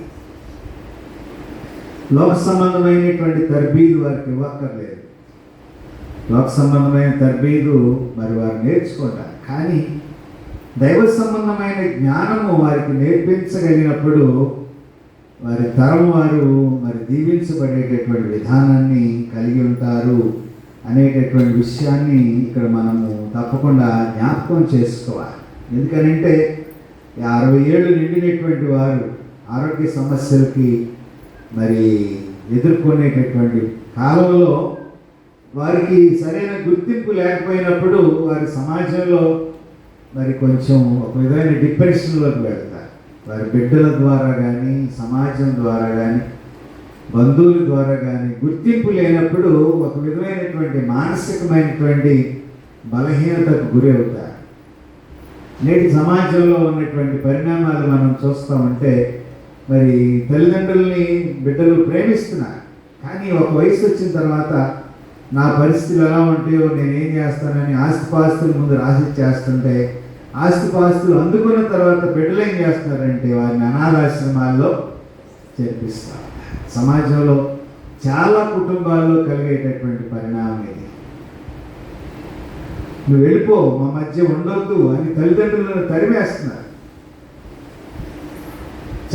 లోక సంబంధమైనటువంటి తర్బీదు వారికి ఇవ్వక్కర్లేదు. లోక సంబంధమైన తర్బీదు మరి వారు నేర్చుకుంటారు, కానీ దైవ సంబంధమైన జ్ఞానము వారికి నేర్పించగలిగినప్పుడు వారి తరం వారు మరి దీవించబడేటటువంటి విధానాన్ని కలిగి ఉంటారు అనేటటువంటి విషయాన్ని ఇక్కడ మనము తప్పకుండా జ్ఞాపకం చేసుకోవాలి. ఎందుకనంటే 60 ఏళ్ళు నిండినటువంటి వారు ఆరోగ్య సమస్యలకి మరి ఎదుర్కొనేటటువంటి కాలంలో వారికి సరైన గుర్తింపు లేకపోయినప్పుడు వారి సమాజంలో మరి కొంచెం ఒక విధమైన డిప్రెషన్లోకి వెళ్తారు. వారి బిడ్డల ద్వారా కానీ, సమాజం ద్వారా కానీ, బంధువుల ద్వారా కానీ గుర్తింపు లేనప్పుడు ఒక విధమైనటువంటి మానసికమైనటువంటి బలహీనతకు గురి అవుతారు. నేటి సమాజంలో ఉన్నటువంటి పరిణామాలు మనం చూస్తామంటే మరి తల్లిదండ్రుల్ని బిడ్డలు ప్రేమిస్తున్నారు, కానీ ఒక వయసు వచ్చిన తర్వాత నా పరిస్థితులు ఎలా ఉంటాయో నేనేం చేస్తానని ఆస్తిపాస్తులు ముందు రాసిచ్చేస్తుంటే, ఆస్తిపాస్తులు అందుకున్న తర్వాత బిడ్డలు ఏం చేస్తున్నారంటే వారిని అనాథాశ్రమాల్లో చేర్పిస్తారు. సమాజంలో చాలా కుటుంబాల్లో కలిగేటటువంటి పరిణామం ఇది. నువ్వు వెళ్ళిపో, మా మధ్య ఉండొద్దు అని తల్లిదండ్రులను తరిమేస్తున్నారు.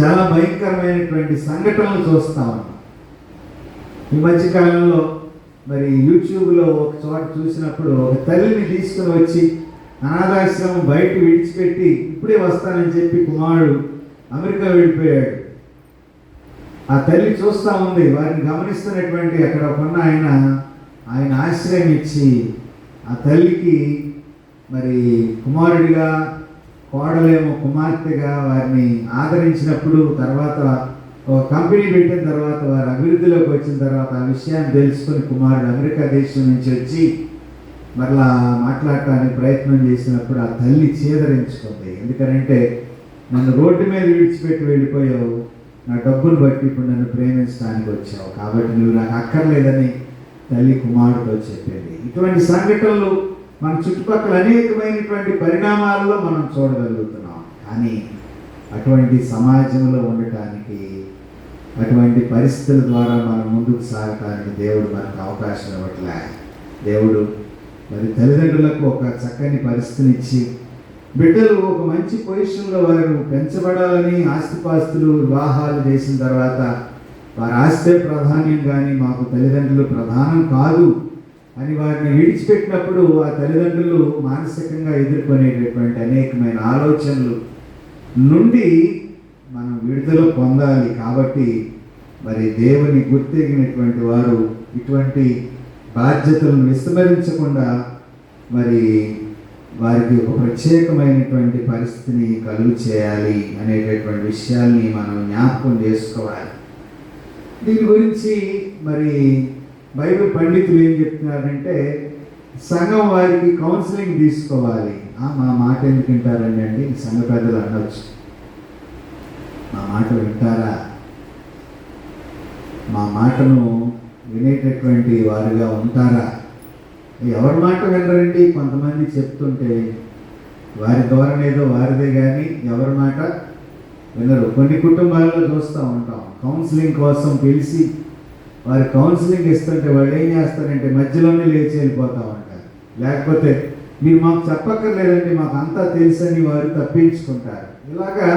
చాలా భయంకరమైనటువంటి సంఘటనలు చూస్తా ఉన్నాం. ఈ మధ్యకాలంలో మరి యూట్యూబ్లో ఒక చోట చూసినప్పుడు ఒక తల్లిని తీసుకుని వచ్చి అనాథాశ్రమం బయట విడిచిపెట్టి ఇప్పుడే వస్తానని చెప్పి కుమారుడు అమెరికా వెళ్ళిపోయాడు. ఆ తల్లి చూస్తూ ఉంది, వారిని గమనిస్తున్నటువంటి అక్కడ ఉన్న ఆయన ఆశ్రయం ఇచ్చి ఆ తల్లికి మరి కుమారుడిగా, కోడలేమో కుమార్తెగా వారిని ఆదరించినప్పుడు, తర్వాత ఒక కంపెనీ పెట్టిన తర్వాత వారు అభివృద్ధిలోకి వచ్చిన తర్వాత ఆ విషయాన్ని తెలుసుకుని కుమారుడు అమెరికా దేశం నుంచి వచ్చి మరలా మాట్లాడటానికి ప్రయత్నం చేసినప్పుడు ఆ తల్లి చేదరించుకుంది. ఎందుకంటే నన్ను రోడ్డు మీద విడిచిపెట్టి వెళ్ళిపోయావు, నా డబ్బులు బట్టి ఇప్పుడు నన్ను ప్రేమించడానికి వచ్చావు, కాబట్టి నువ్వు నాకు అక్కర్లేదని తల్లి కుమారుడితో చెప్పేది. ఇటువంటి సంఘటనలు మన చుట్టుపక్కల అనేకమైనటువంటి పరిణామాల్లో మనం చూడగలుగుతున్నాం. కానీ అటువంటి సమాజంలో ఉండటానికి, అటువంటి పరిస్థితుల ద్వారా మనం ముందుకు సాగటానికి దేవుడు మనకు అవకాశం ఇవ్వట్లే. దేవుడు మరి తల్లిదండ్రులకు ఒక చక్కని పరిస్థితిని ఇచ్చి బిడ్డలు ఒక మంచి పొజిషన్లో వారు పెంచబడాలని, ఆస్తిపాస్తులు వివాహాలు చేసిన తర్వాత వారి ఆస్తే ప్రాధాన్యం కానీ మాకు తల్లిదండ్రులు ప్రధానం కాదు అని వారిని విడిచిపెట్టినప్పుడు ఆ తల్లిదండ్రులు మానసికంగా ఎదుర్కొనేటటువంటి అనేకమైన ఆలోచనలు నుండి మనం విడుదల పొందాలి. కాబట్టి మరి దేవుని గుర్తెరిగినటువంటి వారు ఇటువంటి బాధ్యతలను విస్మరించకుండా మరి వారికి ఒక ప్రత్యేకమైనటువంటి పరిస్థితిని కలుగు చేయాలి అనేటటువంటి విషయాల్ని మనం జ్ఞాపకం చేసుకోవాలి. దీని గురించి మరి బైబిల్ పండితులు ఏం చెప్తున్నారంటే సంఘం వారికి కౌన్సిలింగ్ తీసుకోవాలి. మా మాట ఎందుకు వింటారండి అండి సంఘ పెద్దలు అనొచ్చు, మా మాట వింటారా? మా మాటను వినేటటువంటి వారుగా ఉంటారా? ఎవరి మాట వినరండి. కొంతమంది చెప్తుంటే వారి ధోరణి ఏదో వారిదే కానీ ఎవరి మాట వినరు. కొన్ని కుటుంబాల్లో చూస్తూ ఉంటాం, కౌన్సిలింగ్ కోసం పిలిచి వారి కౌన్సిలింగ్ ఇస్తుంటే వాళ్ళు ఏం చేస్తారంటే మధ్యలోనే లేచి వెళ్ళిపోతూ ఉంటారు. లేకపోతే మీరు మాకు చెప్పక్కర్లేదండి, మాకు అంతా తెలుసని వారు తప్పించుకుంటారు. ఇలాగా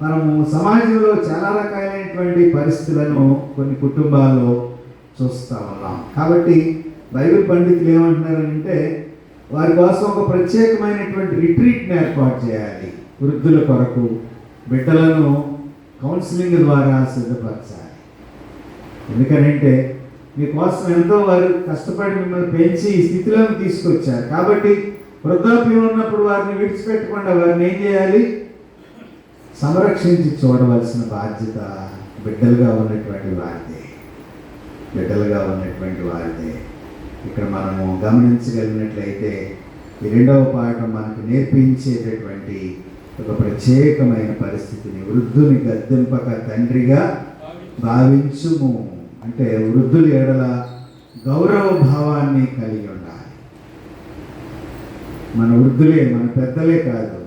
మనము సమాజంలో చాలా రకాలైనటువంటి పరిస్థితులను కొన్ని కుటుంబాల్లో చూస్తూ ఉన్నాం. కాబట్టి బైబిల్ పండితులు ఏమంటున్నారంటే వారి కోసం ఒక ప్రత్యేకమైనటువంటి రిట్రీట్ని ఏర్పాటు చేయాలి. వృద్ధుల కొరకు బిడ్డలను కౌన్సిలింగ్ ద్వారా సిద్ధపరచాలి. ఎందుకనంటే మీకోసం ఎంతో వారు కష్టపడి మిమ్మల్ని పెంచి ఈ స్థితిలోకి తీసుకొచ్చారు. కాబట్టి వృద్ధాప్యం ఉన్నప్పుడు వారిని విడిచిపెట్టకుండా వారిని ఏం చేయాలి? సంరక్షించి చూడవలసిన బాధ్యత బిడ్డలుగా ఉన్నటువంటి వారిదే. ఇక్కడ మనము గమనించగలిగినట్లయితే ఈ రెండవ పాఠం మనకు నేర్పించేటటువంటి ఒక ప్రత్యేకమైన పరిస్థితిని, వృద్ధుని గద్దెంపక తండ్రిగా భావించుము అంటే వృద్ధుల ఎడల గౌరవ భావాన్ని కలిగి ఉండాలి. మన వృద్ధులే, మన పెద్దలే కాదు.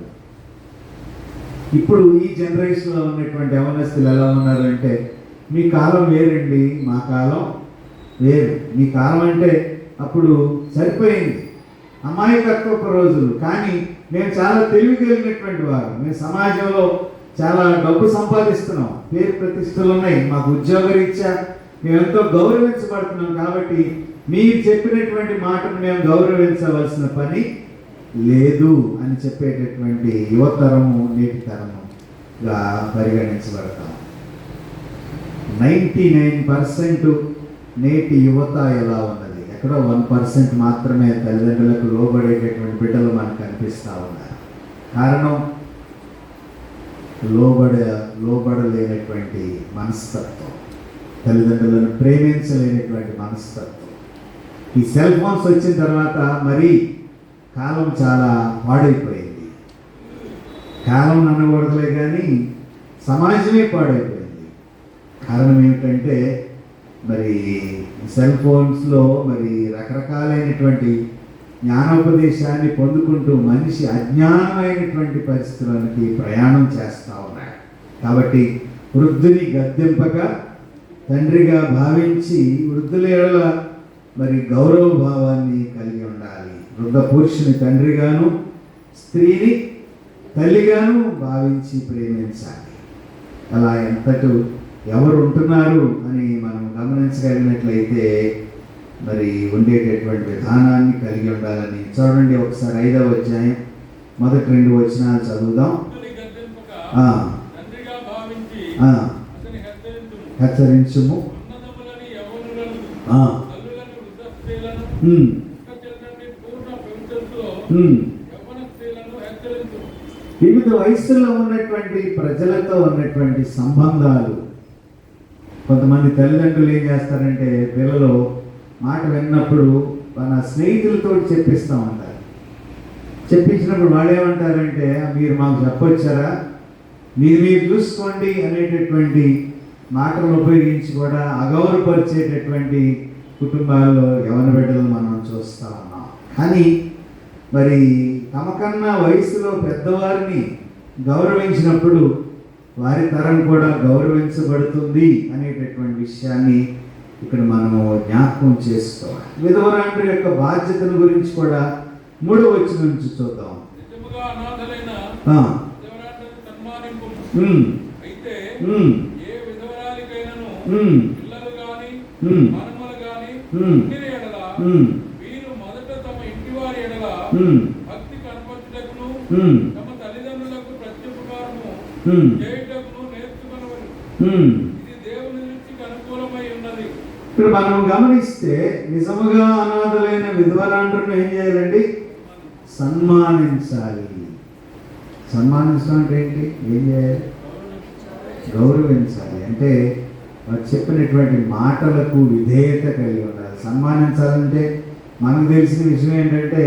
ఇప్పుడు ఈ జనరేషన్లో ఉన్నటువంటి యవనస్తులు ఎలా ఉన్నారంటే మీ కాలం వేరండి, మా కాలం వేరు. మీ కాలం అంటే అప్పుడు సరిపోయింది. అమాయకత్వపు రోజులు. కానీ మేము చాలా తెలివి కలిగినటువంటి వారు. మేము సమాజంలో చాలా డబ్బు సంపాదిస్తున్నాం, పేరు ప్రతిష్టలు ఉన్నాయి, మాకు ఉద్యోగరీత్యా మేము ఎంతో గౌరవించబడుతున్నాం. కాబట్టి మీరు చెప్పినటువంటి మాటను మేము గౌరవించవలసిన పని లేదు అని చెప్పేటటువంటి యువతరము నేటి తరముగా పరిగణించబడతాం. 99% నేటి యువత ఎలా ఉన్నది? ఎక్కడో 1% మాత్రమే తల్లిదండ్రులకు లోబడేటటువంటి బిడ్డలు మనకు కనిపిస్తూ ఉన్నారు. కారణం లోబడలేనటువంటి మనస్తత్వం, తల్లిదండ్రులను ప్రేమించలేనటువంటి మనస్తత్వం. ఈ సెల్ ఫోన్స్ వచ్చిన తర్వాత మరి కాలం చాలా పాడైపోయింది. కాలం అనకూడదులే కానీ సమాజమే పాడైపోయింది. కారణం ఏమిటంటే మరి సెల్ ఫోన్స్లో మరి రకరకాలైనటువంటి జ్ఞానోపదేశాన్ని పొందుకుంటూ మనిషి అజ్ఞానమైనటువంటి పరిస్థితులకి ప్రయాణం చేస్తూ ఉన్నాడు. కాబట్టి వృద్ధుని గద్దెంపగా తండ్రిగా భావించి వృద్ధుల ఎడల మరి గౌరవ భావాన్ని కలిగి ఉండాలి. వృద్ధ పురుషుని తండ్రిగాను స్త్రీని తల్లిగాను భావించి ప్రేమించాలి. అలా ఎంతటి ఎవరు ఉంటున్నారు అని మనం గమనించగలిగినట్లయితే మరి ఉండేటటువంటి విధానాన్ని కలిగి ఉండాలని. చూడండి ఒకసారి 5వ అధ్యాయం మొదటి 2 వచనాలు చదువుదాం. హెచ్చరించుము, వివిధ వయసులో ఉన్నటువంటి ప్రజలతో ఉన్నటువంటి సంబంధాలు. కొంతమంది తల్లిదండ్రులు ఏం చేస్తారంటే పిల్లలు మాట విన్నప్పుడు మన స్నేహితులతో చెప్పిస్తూ ఉంటారు. చెప్పించినప్పుడు వాళ్ళు ఏమంటారంటే మీరు మాకు చెప్పొచ్చారా, మీరు చూసుకోండి అనేటటువంటి మాటలను ఉపయోగించి కూడా అగౌరవపరిచేటటువంటి కుటుంబాల్లో యవన బిడ్డలు మనం చూస్తూ ఉన్నాం. కానీ మరి తమకన్నా వయసులో పెద్దవారిని గౌరవించినప్పుడు వారి తరం కూడా గౌరవించబడుతుంది అనేటటువంటి విషయాన్ని ఇక్కడ మనము జ్ఞాపకం చేసుకోవాలి. విధవరాండ్రి యొక్క బాధ్యతల గురించి కూడా 3వ వచనం నుంచి చూద్దాం. భక్తి కనపరచుటకును తమ తల్లిదండ్రులకు ప్రత్యుపకారము చేయుటకును నేర్చుకొనవలెను. ఇది దేవుని దృష్టికి అనుకూలమై ఉన్నది. ఇప్పుడు మనం గమనిస్తే నిజముగా అనాథలైన విధవరాండ్రులను ఏం చేయాలండి? సన్మానించాలి. సన్మానించడం అంటే ఏంటి? ఏం చేయాలి? గౌరవించాలి. అంటే వారు చెప్పినటువంటి మాటలకు విధేయత కలిగి ఉండాలి. సన్మానించాలంటే మనకు తెలిసిన విషయం ఏంటంటే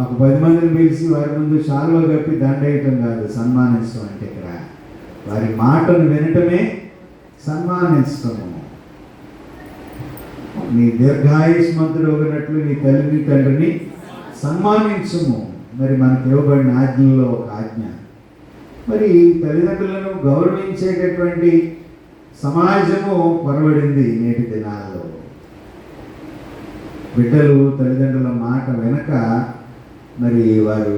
ఒక 10 మందిని పిలిచి వారి ముందు శాలువా కప్పి దండేయటం కాదు సన్మానించడం అంటే. ఇక్కడ వారి మాటను వినటమే సన్మానించటము. నీ దీర్ఘాయుష్మంతుడు ఒకనట్లు నీ తల్లిని తండ్రిని సన్మానించుము. మరి మనకు ఇవ్వబడిన ఆజ్ఞల్లో ఒక ఆజ్ఞ. మరి తల్లిదండ్రులను గౌరవించేటటువంటి సమాజము పొరబడింది నేటి దినాల్లో. బిడ్డలు తల్లిదండ్రుల మాట వెనక మరి వారు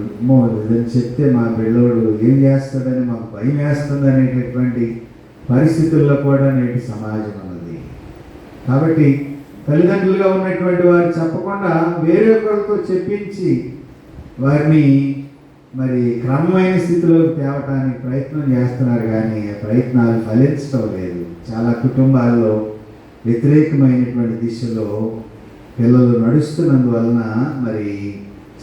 ఇదని చెప్తే మా బిడ్డోడు ఏం చేస్తాడని మాకు భయం వేస్తుంది అనేటటువంటి పరిస్థితుల్లో కూడా నేటి సమాజం ఉన్నది. కాబట్టి తల్లిదండ్రులుగా ఉన్నటువంటి వారు చెప్పకుండా వేరే ఒకరితో చెప్పించి వారిని మరి క్రమమైన స్థితిలోకి తేవటానికి ప్రయత్నం చేస్తున్నారు. కానీ ఆ ప్రయత్నాలు ఫలించడం లేదు. చాలా కుటుంబాల్లో వ్యతిరేకమైనటువంటి దిశలో పిల్లలు నడుస్తున్నందువలన మరి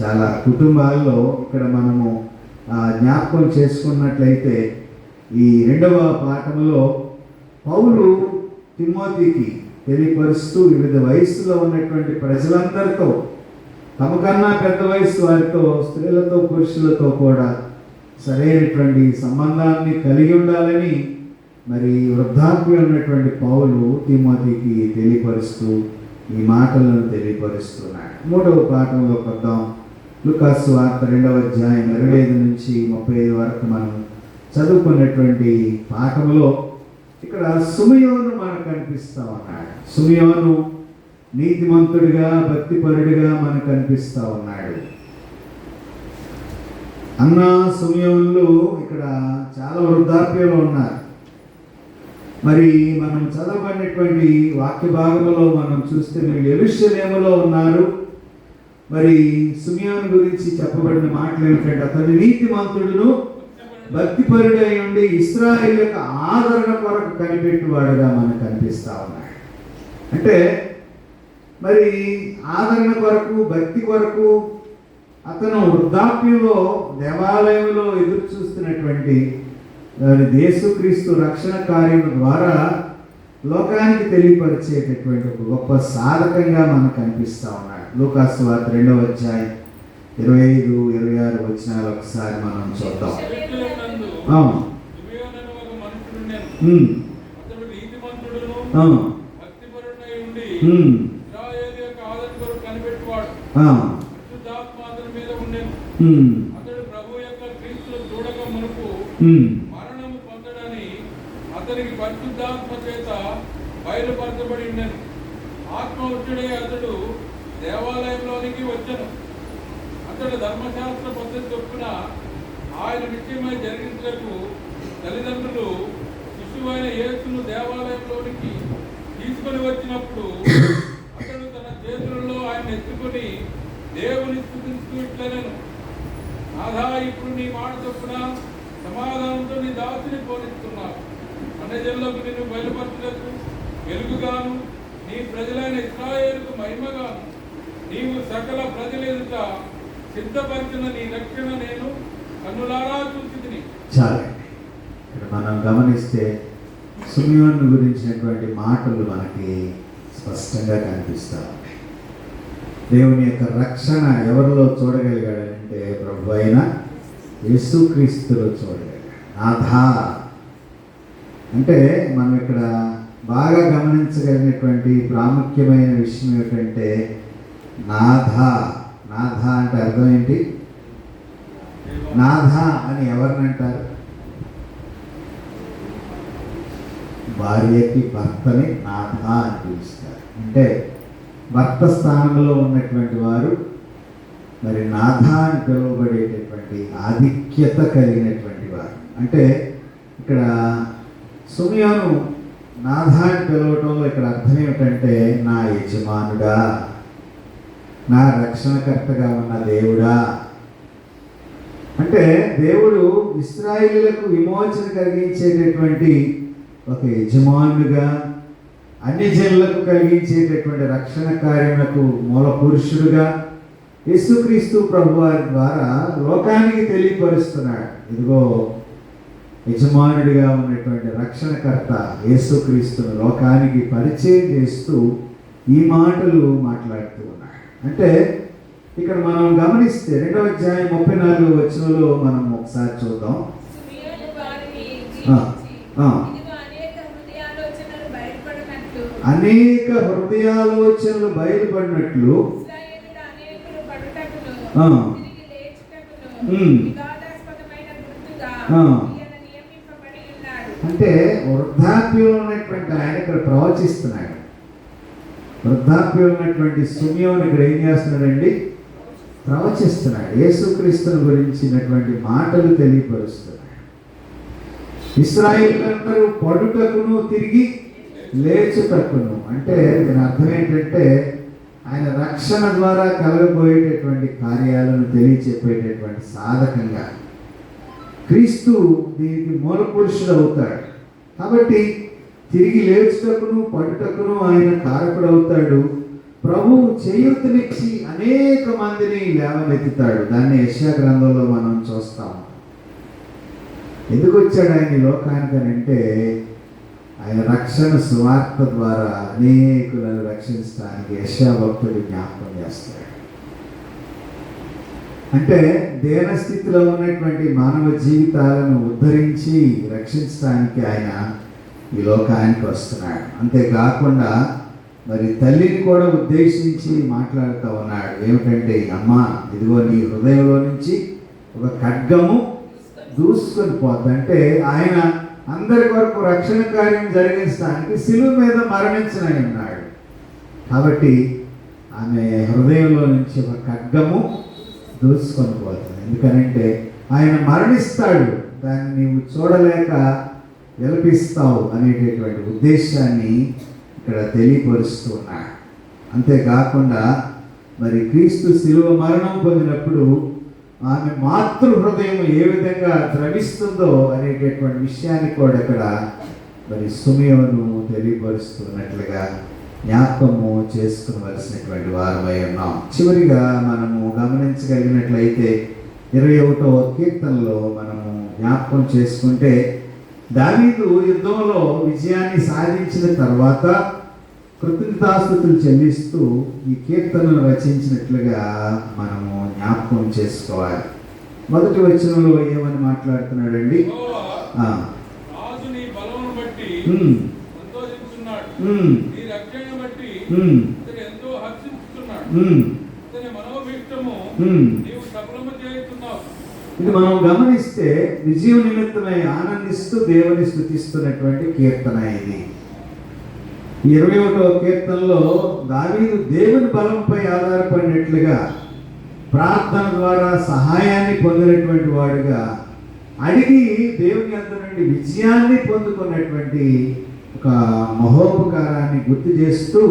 చాలా కుటుంబాల్లో ఇక్కడ మనము జ్ఞాపకం చేసుకున్నట్లయితే ఈ 2వ పాఠంలో పౌలు తిమోతికి తెలియపరుస్తూ వివిధ వయస్సులో ఉన్నటువంటి ప్రజలందరితో, తమకన్నా పెద్ద వయసు వారితో, స్త్రీలతో పురుషులతో కూడా సరైనటువంటి సంబంధాన్ని కలిగి ఉండాలని మరి వృద్ధాప్యం ఉన్నటువంటి పౌలు తిమోతికి తెలియపరుస్తూ ఈ మాటలను తెలియపరుస్తున్నాడు. 3వ పాఠంలోకి వద్దాం. లూకాసు వార్త 2వ అధ్యాయం 25 నుంచి 35 వరకు మనం చదువుకున్నటువంటి పాఠంలో ఇక్కడ సుమియోను మనకు కనిపిస్తూ ఉన్నాడు. సుమియోను నీతిమంతుడిగా భక్తిపరుడిగా మనకు కనిపిస్తూ ఉన్నాడు. అన్నా సుమయోనులు ఇక్కడ చాలా వృద్ధాప్యంలో ఉన్నారు. మరి మనం చదవబడినటువంటి వాక్య భాగంలో మనం చూస్తే వీళ్ళు యెరూషలేములో ఉన్నారు. మరి సుమయోను గురించి చెప్పబడిన మాటలు ఏమిటంటే అతడు నీతిమంతుడును భక్తిపరుడై ఉండి ఇశ్రాయేలుకు ఆదరణ కొరకు కనిపెట్టువాడుగా మనకు కనిపిస్తా ఉన్నాడు. అంటే మరి ఆదరణ కొరకు భక్తి కొరకు అతను వృద్ధాప్యంలో దేవాలయంలో ఎదురు చూస్తున్నటువంటి యేసుక్రీస్తు రక్షణ కార్యం ద్వారా లోకానికి తెలియపరిచేటటువంటి ఒక గొప్ప సాధకంగా మనకు కనిపిస్తూ ఉన్నాడు. లూకాసు సువార్త 2వ అధ్యాయం 25, 26 వచనాలు ఒకసారి మనం చూద్దాం. అతడు ప్రభు యొక్క క్రీస్తును చూడక మునుపు మరణము పొందడని అతనికి పరిశుద్ధాత్మ చేత బయలుపరచబడి ఉండెను. ఆత్మ వచ్చుడే అతడు దేవాలయంలోనికి వచ్చెను. అతడు ధర్మశాస్త్ర పద్ధతి చొప్పున ఆయన నిశ్చయమై జరిగించలకు తల్లిదండ్రులు శిశువైన యేసును దేవాలయంలోనికి తీసుకొని వచ్చినప్పుడు అతడు తన చేతులలో ఆయన ఎత్తుకొని దేవుని స్తుతించుతూ ఇట్లనెను, నాథా, ఇప్పుడు నీ మాట చొప్పున సమాధానంతో నీ దాసుని పోనిస్తున్నావు. అన్యజనులకు నిన్ను బయలుపరచుటకు వెలుగుగాను నీ ప్రజలైన ఇశ్రాయేలుకు మహిమగాను నీవు సకల ప్రజల ఎదుట సిద్ధపరిచిన నీ రక్షణ నేను కన్నులారా చూసితిని. చాలా ఇక్కడ మనం గమనిస్తే సుమయోను గురించినటువంటి మాటలు మనకి స్పష్టంగా కనిపిస్తాయి. దేవుని యొక్క రక్షణ ఎవరిలో చూడగలిగాడంటే ప్రభు అయిన యేసుక్రీస్తులో చూడగలిగాడు. నాథా అంటే మనం ఇక్కడ బాగా గమనించగలిగినటువంటి ప్రాముఖ్యమైన విషయం ఏమిటంటే నాథ. నాథ అంటే అర్థం ఏంటి? నాథ అని ఎవరిని అంటారు? భార్యకి భర్తని నాథ అని పిలుస్తారు. అంటే భర్త స్థానంలో ఉన్నటువంటి వారు మరి నాథ అని పిలువబడేటటువంటి ఆధిక్యత కలిగినటువంటి వారు. అంటే ఇక్కడ సుమయోను నాథ అని పిలవటంలో ఇక్కడ అర్థం ఏమిటంటే నా యజమానుడా, నా రక్షణకర్తగా ఉన్న దేవుడా. అంటే దేవుడు ఇశ్రాయేలులకు విమోచన కలిగించేటటువంటి ఒక యజమానుడిగా, అన్ని జనులకు కలిగించేటటువంటి రక్షణ కార్యములకు మూల పురుషుడుగా యేసుక్రీస్తు ప్రభువారి ద్వారా లోకానికి తెలియపరుస్తున్నాడు. ఇదిగో యజమానుడిగా ఉన్నటువంటి రక్షణకర్త యేసుక్రీస్తును లోకానికి పరిచయం చేస్తూ ఈ మాటలు మాట్లాడుతూ ఉన్నాడు. అంటే ఇక్కడ మనం గమనిస్తే 2వ అధ్యాయం 34వ వచనంలో మనం ఒకసారి చూద్దాం. అనేక హృదయాలోచనలు బయలుపడినట్లు అంటే వృద్ధాప్యంలో ఉన్నటువంటి ఆయన ఇక్కడ ప్రవచిస్తున్నాడు. వృద్ధాప్యంలో ఉన్నటువంటి సుమయోను ఇక్కడ ఏం చేస్తున్నాడండి? ప్రవచిస్తున్నాడు. యేసుక్రీస్తుని గురించినటువంటి మాటలు తెలియపరుస్తున్నాడు. ఇశ్రాయేలులందరూ పడుటకును తిరిగి లేచుటకును. అంటే దీని అర్థం ఏంటంటే ఆయన రక్షణ ద్వారా కలగబోయేటటువంటి కార్యాలను తెలియచెప్పేటటువంటి సాధకంగా క్రీస్తు దీనికి మూల పురుషుడు అవుతాడు. కాబట్టి తిరిగి లేచుటకును పడుటకును ఆయన కారకుడు అవుతాడు. ప్రభువు చేయూతనిచ్చి అనేక మందిని లేవనెత్తుతాడు. దాన్ని యెషయా గ్రంథంలో మనం చూస్తాం. ఎందుకు వచ్చాడు ఆయన ఈ లోకానికి అని అంటే ఆయన రక్షణ సువార్త ద్వారా అనేకులను రక్షించడానికి యెషయా భక్తుడు జ్ఞాపకం చేస్తాడు. అంటే దేనస్థితిలో ఉన్నటువంటి మానవ జీవితాలను ఉద్ధరించి రక్షించడానికి ఆయన ఈ లోకానికి వస్తున్నాడు. అంతేకాకుండా మరి తల్లిని కూడా ఉద్దేశించి మాట్లాడుతూ ఉన్నాడు. ఏమిటంటే అమ్మా, ఇదిగో నీ హృదయంలో నుంచి ఒక ఖడ్గము దూసుకొని పోద్ది. అంటే ఆయన అందరి కొరకు రక్షణ కార్యం జరిగించడానికి శిలువ మీద మరణించనై ఉన్నాడు. కాబట్టి ఆమె హృదయంలో నుంచి ఒక ఖడ్గము దూసుకొని పోతుంది. ఎందుకనంటే ఆయన మరణిస్తాడు, దాన్ని నీవు చూడలేక విలపిస్తావు అనేటటువంటి ఉద్దేశాన్ని ఇక్కడ తెలియపరుస్తున్నాడు. అంతేకాకుండా మరి క్రీస్తు శిలువ మరణం పొందినప్పుడు ఆమె మాతృ హృదయం ఏ విధంగా ద్రవిస్తుందో అనేటటువంటి విషయాన్ని కూడా ఇక్కడ మరి సిమెయోను తెలియపరుస్తున్నట్లుగా జ్ఞాపకము చేసుకునవలసినటువంటి వారమై ఉన్నాం. చివరిగా మనము గమనించగలిగినట్లయితే 21వ కీర్తనలో మనము జ్ఞాపకం చేసుకుంటే దావీదు యుద్ధంలో విజయాన్ని సాధించిన తర్వాత కృతజ్ఞతాస్తుతులు చెల్లిస్తూ ఈ కీర్తనను రచించినట్లుగా మనము జ్ఞాపకం చేసుకోవాలి. మొదటి వచనంలో ఏమని మాట్లాడుతున్నాడండి? యెహోవా రాజు నీ బలమును బట్టి సంతోషిస్తున్నాడు, నీ రక్షణను బట్టి ఇతడు ఎంతో హర్షిస్తున్నాడు, ఇతని మనోభీష్టము నీవు సఫలము చేస్తున్నావు. ఇది మనం గమనిస్తే విజయ నిమిత్తమై ఆనందిస్తూ దేవుని స్తుతిస్తున్నటువంటి కీర్తన ఇది. 21వ కీర్తనలో దావీదు దేవుని బలంపై ఆధారపడినట్లుగా ప్రార్థన ద్వారా సహాయాన్ని పొందినటువంటి వాడుగా అడిగి దేవుని యొద్ద నుండి విజయాన్ని పొందుకున్నటువంటి ఒక మహోపకారాన్ని గుర్తు చేస్తూ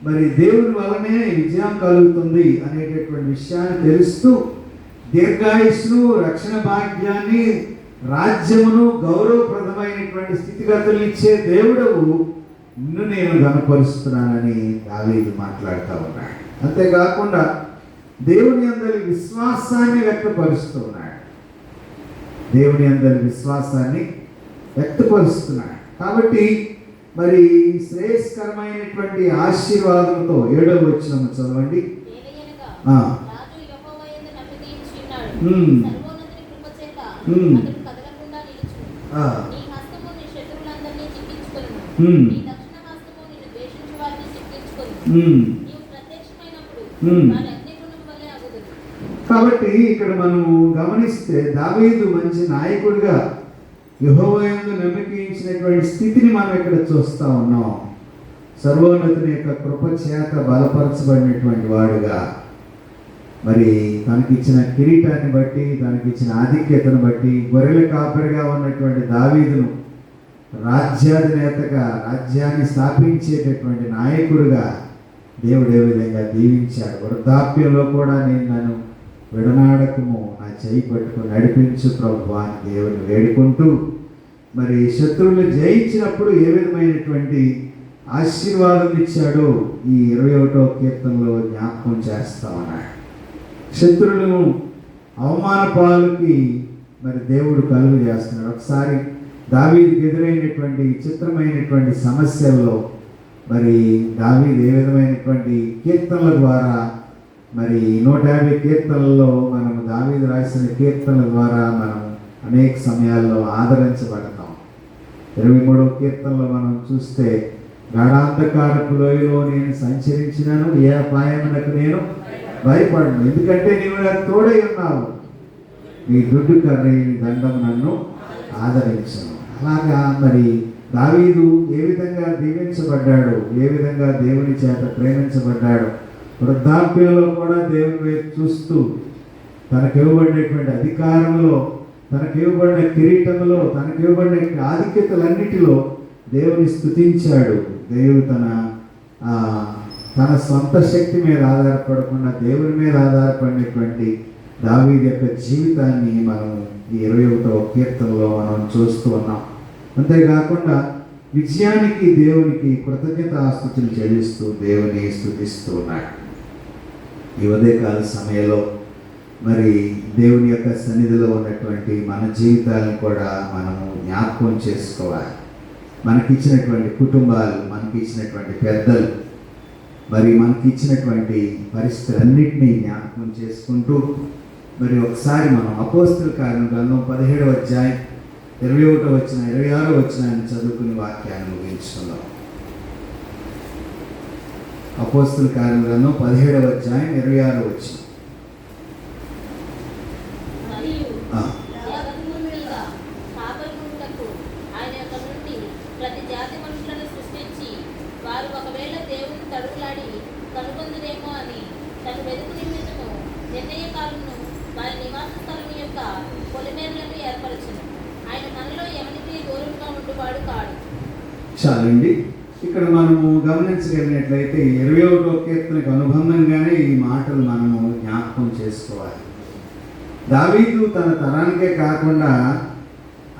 మరి దేవుని వలనే విజయం కలుగుతుంది అనేటటువంటి విషయాన్ని తెలుస్తూ దీర్ఘాయుష్ను, రక్షణ భాగ్యాన్ని, రాజ్యమును, గౌరవప్రదమైనటువంటి స్థితిగతులు ఇచ్చే దేవుడవు నిన్ను నేను గనపరుస్తున్నానని దావీదు మాట్లాడుతూ ఉన్నాడు. అంతేకాకుండా దేవుని అందరి విశ్వాసాన్ని వ్యక్తపరుస్తున్నాడు. దేవుని అందరి విశ్వాసాన్ని వ్యక్తపరుస్తున్నాడు. కాబట్టి మరి శ్రేయస్కరమైనటువంటి ఆశీర్వాదంతో 7వ వచనం చదవండి. ఏలయనగా రాజు యెహోవా యందు నమ్మిక ఉంచి ఉన్నాడు. సర్వోన్నతుని కృప చేత అతడు కదలకుండా నిలుచును. నీ హస్తము నీ శత్రువులందరినీ చిక్కించుకొనును. నీ దక్షిణ హస్తము నిన్ను ద్వేషించు వారిని చిక్కించుకొనును. నీవు ప్రత్యక్షమైనప్పుడు వారి అగ్నిగుండం వలె అగుదురు. కాబట్టి ఇక్కడ మనం గమనిస్తే దావీదు మంచి నాయకుడిగా యెహోవా యందు నమ్మకించినటువంటి స్థితిని మనం ఇక్కడ చూస్తా ఉన్నాం. సర్వోన్నతుని యొక్క కృప చేత బలపరచబడినటువంటి వాడుగా మరి తనకిచ్చిన కిరీటాన్ని బట్టి, తనకిచ్చిన ఆధిక్యతను బట్టి గొర్రెల కాపరిగా ఉన్నటువంటి దావీదును రాజ్యాధినేతగా, రాజ్యాన్ని స్థాపించేటటువంటి నాయకుడిగా దేవుడు ఏ విధంగా దీవించాడు. వృద్ధాప్యంలో కూడా నేను నన్ను విడనాడకము, నా చేయి పట్టుకుని నడిపించు ప్రభువా అని దేవుని వేడుకుంటూ మరి శత్రువులు జయించినప్పుడు ఏ విధమైనటువంటి ఆశీర్వాదం ఇచ్చాడో ఈ 21వ కీర్తనలో జ్ఞాపకం చేస్తా ఉన్నాడు. శత్రువులను అవమాన పాలకి మరి దేవుడు కలుగు చేస్తున్నాడు. ఒకసారి దావీదుకి ఎదురైనటువంటి విచిత్రమైనటువంటి సమస్యల్లో మరి దావీదు ఏ విధమైనటువంటి కీర్తనల ద్వారా మరి 150 కీర్తనల్లో మనము దావీదు రాసిన కీర్తనల ద్వారా మనం అనేక సమయాల్లో ఆదరించబడతాం. 23వ కీర్తనలో మనం చూస్తే గాఢాంధకారపు లోయలో నేను సంచరించినాను, ఏ అపాయమునకు నేను భయపడను, ఎందుకంటే నీవు నాకు తోడై ఉన్నావు, నీ దుడ్డు కర్రీ, నీ దండం నన్ను ఆదరించను. అలాగా మరి దావీదు ఏ విధంగా దీవించబడ్డాడు, ఏ విధంగా దేవుని చేత ప్రేమించబడ్డాడు. వృద్ధాప్యంలో కూడా దేవుని వైపు చూస్తూ తనకు ఇవ్వబడినటువంటి అధికారంలో, తనకు ఇవ్వబడిన కిరీటంలో, తనకు ఇవ్వబడిన ఆధిక్యతలన్నిటిలో దేవుని స్తుతించాడు. దేవుడు తన సొంత శక్తి మీద ఆధారపడకుండా దేవుని మీద ఆధారపడినటువంటి దావీదు యొక్క జీవితాన్ని మనం ఈ 21వ కీర్తనలో మనం చూస్తూ ఉన్నాం. అంతేకాకుండా విజయానికి దేవునికి కృతజ్ఞతాస్తుతులు చెల్లిస్తూ దేవుని స్తుతిస్తూ ఉన్నాడు. ఈ ఉదయకాల సమయంలో మరి దేవుని యొక్క సన్నిధిలో ఉన్నటువంటి మన జీవితాలను కూడా మనము జ్ఞాపకం చేసుకోవాలి. మనకిచ్చినటువంటి కుటుంబాలు, మనకిచ్చినటువంటి పెద్దలు, మరి మనకిచ్చినటువంటి పరిస్థితులన్నింటినీ జ్ఞాపకం చేసుకుంటూ మరి ఒకసారి మనం అపోస్తల కార్యం గ్రంథం 17వ అధ్యాయం 21వ వచనం 26వ వచనాన్ని చదువుకుని వాక్యాన్ని ముగించుకుందాం. అపోస్తల కార్యం గ్రంథం 17వ అధ్యాయం 26వ వచనం. మరియు జగత్తును మీద కాపరులకు ఆయన యొక్క నుండి ప్రతి జాతి మనుషులను సృష్టించి వారు ఒకవేళ దేవుని తడువులాడి కనుగొందురేమో అని తను వెతుకు నిమిత్తము నిర్ణయకాలను వారి నివాస స్థలం యొక్క పొలిమేరలను ఏర్పరచును. ఆయన మనలో ఎవరికి దూరంగా ఉండువాడు కాడు. చాలండి. ఇక్కడ మనము గమనించగలిగినట్లయితే 21వ కీర్తనకు అనుబంధంగానే ఈ మాటలు మనము జ్ఞాపకం చేసుకోవాలి. దావీదు తన తరానికే కాకుండా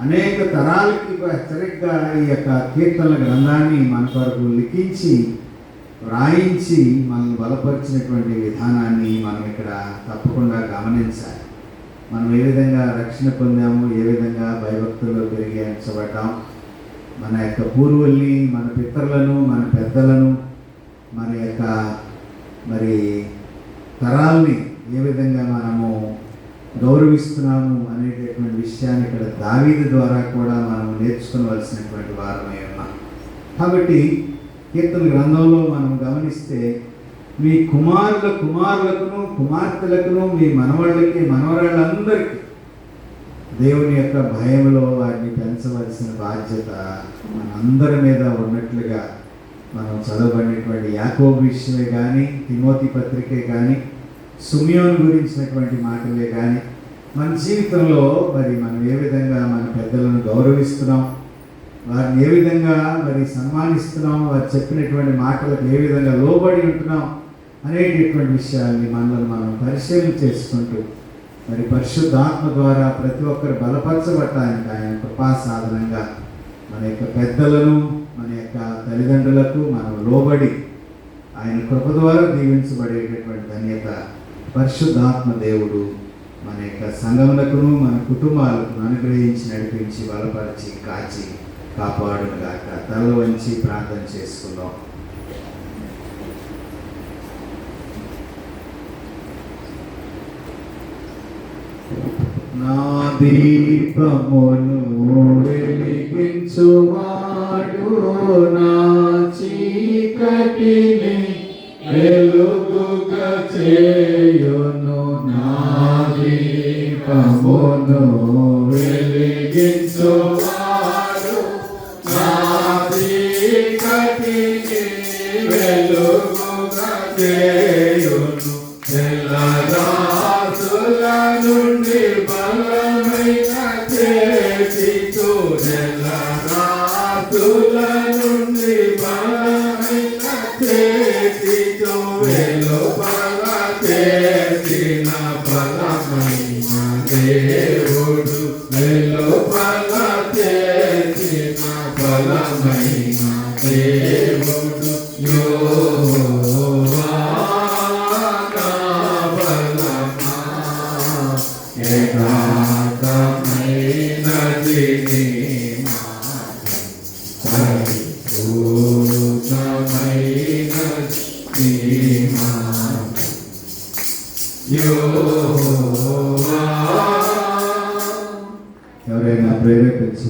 అనేక తరాలకి హెచ్చరికగా ఈ యొక్క కీర్తనల గ్రంథాన్ని మన కొరకు లిఖించి వ్రాయించి మనం బలపరిచినటువంటి విధానాన్ని మనం ఇక్కడ తప్పకుండా గమనించాలి. మనం ఏ విధంగా రక్షణ పొందాము, ఏ విధంగా భయభక్తుల్లో పెరిగి ఎంచబడ్డాం, మన యొక్క పూర్వుల్ని, మన పితరులను, మన పెద్దలను, మన యొక్క తరాల్ని ఏ విధంగా మనము గౌరవిస్తున్నాము అనేటటువంటి విషయాన్ని ఇక్కడ దావీదు ద్వారా కూడా మనం నేర్చుకోవలసినటువంటి వారమై ఉన్నాం. కాబట్టి కీర్తన గ్రంథంలో మనం గమనిస్తే మీ కుమారులకును కుమార్తెలకును మీ మనవాళ్ళకి మనవరాళ్ళందరికీ దేవుని యొక్క భయంలో వారిని పెంచవలసిన బాధ్యత మనందరి మీద ఉన్నట్లుగా మనం చదవబడినటువంటి యాకోబు విషయమే కానీ, తిమోతి పత్రికే కానీ, సుమియోను గురించినటువంటి మాటలే కానీ మన జీవితంలో మనం ఏ విధంగా మన పెద్దలను గౌరవిస్తున్నాం, వారిని ఏ విధంగా సన్మానిస్తున్నాం, వారు చెప్పినటువంటి మాటలకు ఏ విధంగా లోబడి ఉంటున్నాం అనేటటువంటి విషయాల్ని మనల్ని మనం పరిశీలన చేసుకుంటూ పరిశుద్ధాత్మ ద్వారా ప్రతి ఒక్కరు బలపరచబడటానికి ఆయన కృపా సాధనంగా మన యొక్క పెద్దలను, మన యొక్క తల్లిదండ్రులకు మనం లోబడి ఆయన కృప ద్వారా దీవించబడేటటువంటి ధన్యత పరిశుద్ధాత్మ దేవుడు మన యొక్క సంఘములకును మన కుటుంబాలకు అనుగ్రహించి నడిపించి బలపరిచి కాచి కాపాడుగాక. తల వంచి ప్రార్థన చేసుకుందాం. నా దీపమును వెలిగించువాడు నా చీకటిని వెలుగుగా చేయును. నా దీపమును వెలిగించువాడు నా చీకటిని వెలుగుగా చేయును. తెల్లరాజుల నుండి బలమైన చేతితో, తెల్లరాజుల నుండి బలమైన చేతితో వెలుపల చేసిన బలమైన దేవుడు, వెలుపల చేసిన బలమైన దేవుడు యెహోవా నా బలమా. ఏకాకమైనది నీ మార్గం, పరిపూర్ణమైనది నీ మార్గం యెహోవా. ఎవరైనా ప్రేరేపించు